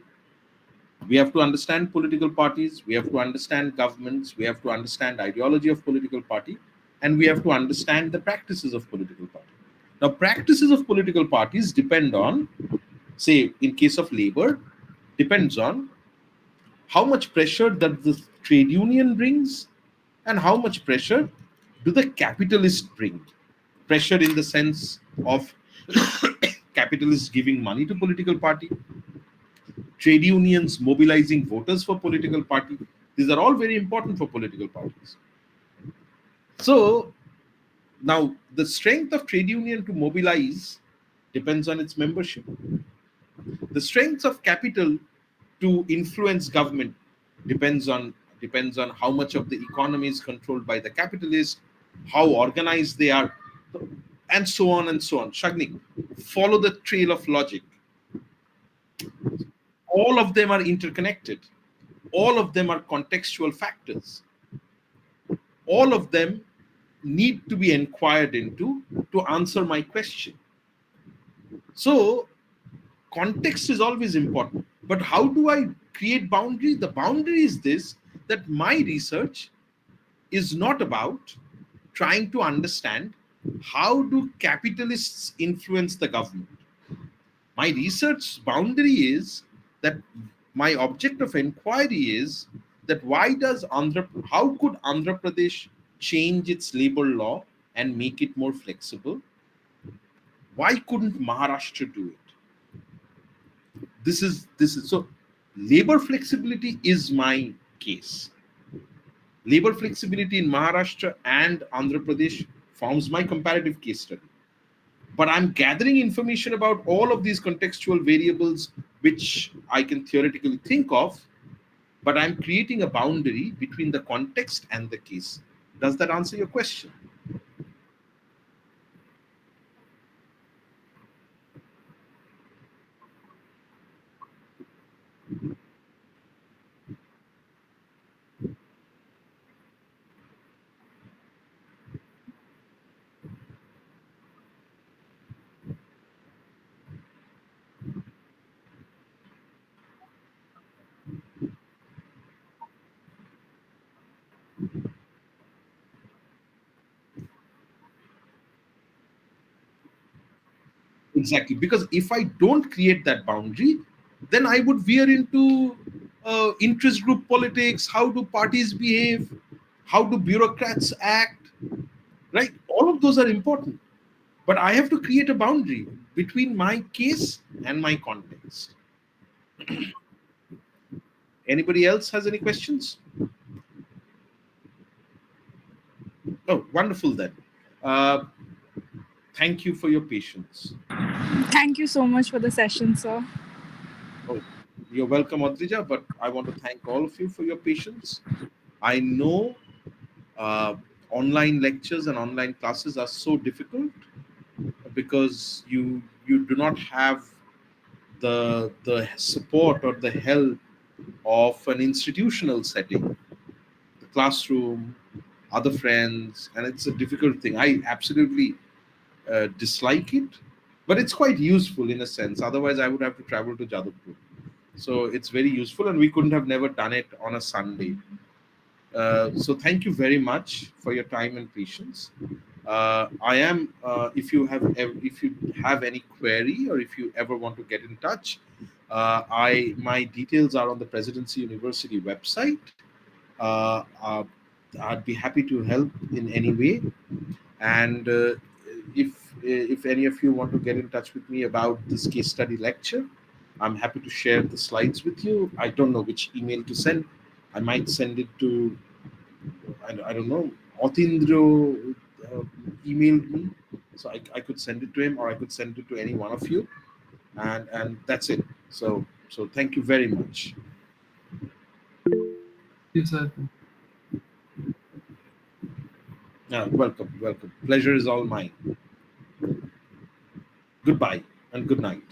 we have to understand political parties, we have to understand governments, we have to understand ideology of political party, and we have to understand the practices of political party. Now, practices of political parties depend on, say, in case of labor, depends on how much pressure that the trade union brings and how much pressure do the capitalists bring. Pressure in the sense of capitalists giving money to political party, trade unions mobilizing voters for political party. These are all very important for political parties. So now the strength of trade union to mobilize depends on its membership. The strength of capital to influence government depends on how much of the economy is controlled by the capitalists, how organized they are, and so on and so on. Shagnik, follow the trail of logic. All of them are interconnected. All of them are contextual factors. All of them need to be inquired into to answer my question. So context is always important. But how do I create boundary? The boundary is this, that my research is not about trying to understand how do capitalists influence the government. My research boundary is that my object of inquiry is that how could Andhra Pradesh change its labor law and make it more flexible? Why couldn't Maharashtra do it? This is so labor flexibility is my case. Labor flexibility in Maharashtra and Andhra Pradesh forms my comparative case study. But I'm gathering information about all of these contextual variables which I can theoretically think of, but I'm creating a boundary between the context and the case. Does that answer your question? Exactly, because if I don't create that boundary, then I would veer into interest group politics. How do parties behave? How do bureaucrats act? Right? All of those are important. But I have to create a boundary between my case and my context. Anybody else has any questions? Oh, wonderful then. Uh, Thank you for your patience. Thank you so much for the session, sir. Oh, you're welcome, Adrija, but I want to thank all of you for your patience. I know uh, online lectures and online classes are so difficult because you do not have the support or the help of an institutional setting, the classroom, other friends, and it's a difficult thing. I absolutely dislike it, but it's quite useful in a sense. Otherwise, I would have to travel to Jadavpur. So it's very useful, and we couldn't have never done it on a Sunday. So thank you very much for your time and patience. I am if you have any query or if you ever want to get in touch, I my details are on the Presidency University website. Uh, uh, I'd be happy to help in any way. And if any of you want to get in touch with me about this case study lecture, I'm happy to share the slides with you. I don't know which email to send. I might send it to I don't know. Otindro emailed me, so I could send it to him, or I could send it to any one of you, and that's it. So thank you very much. Yes, sir. Welcome, welcome. Pleasure is all mine. Goodbye and good night.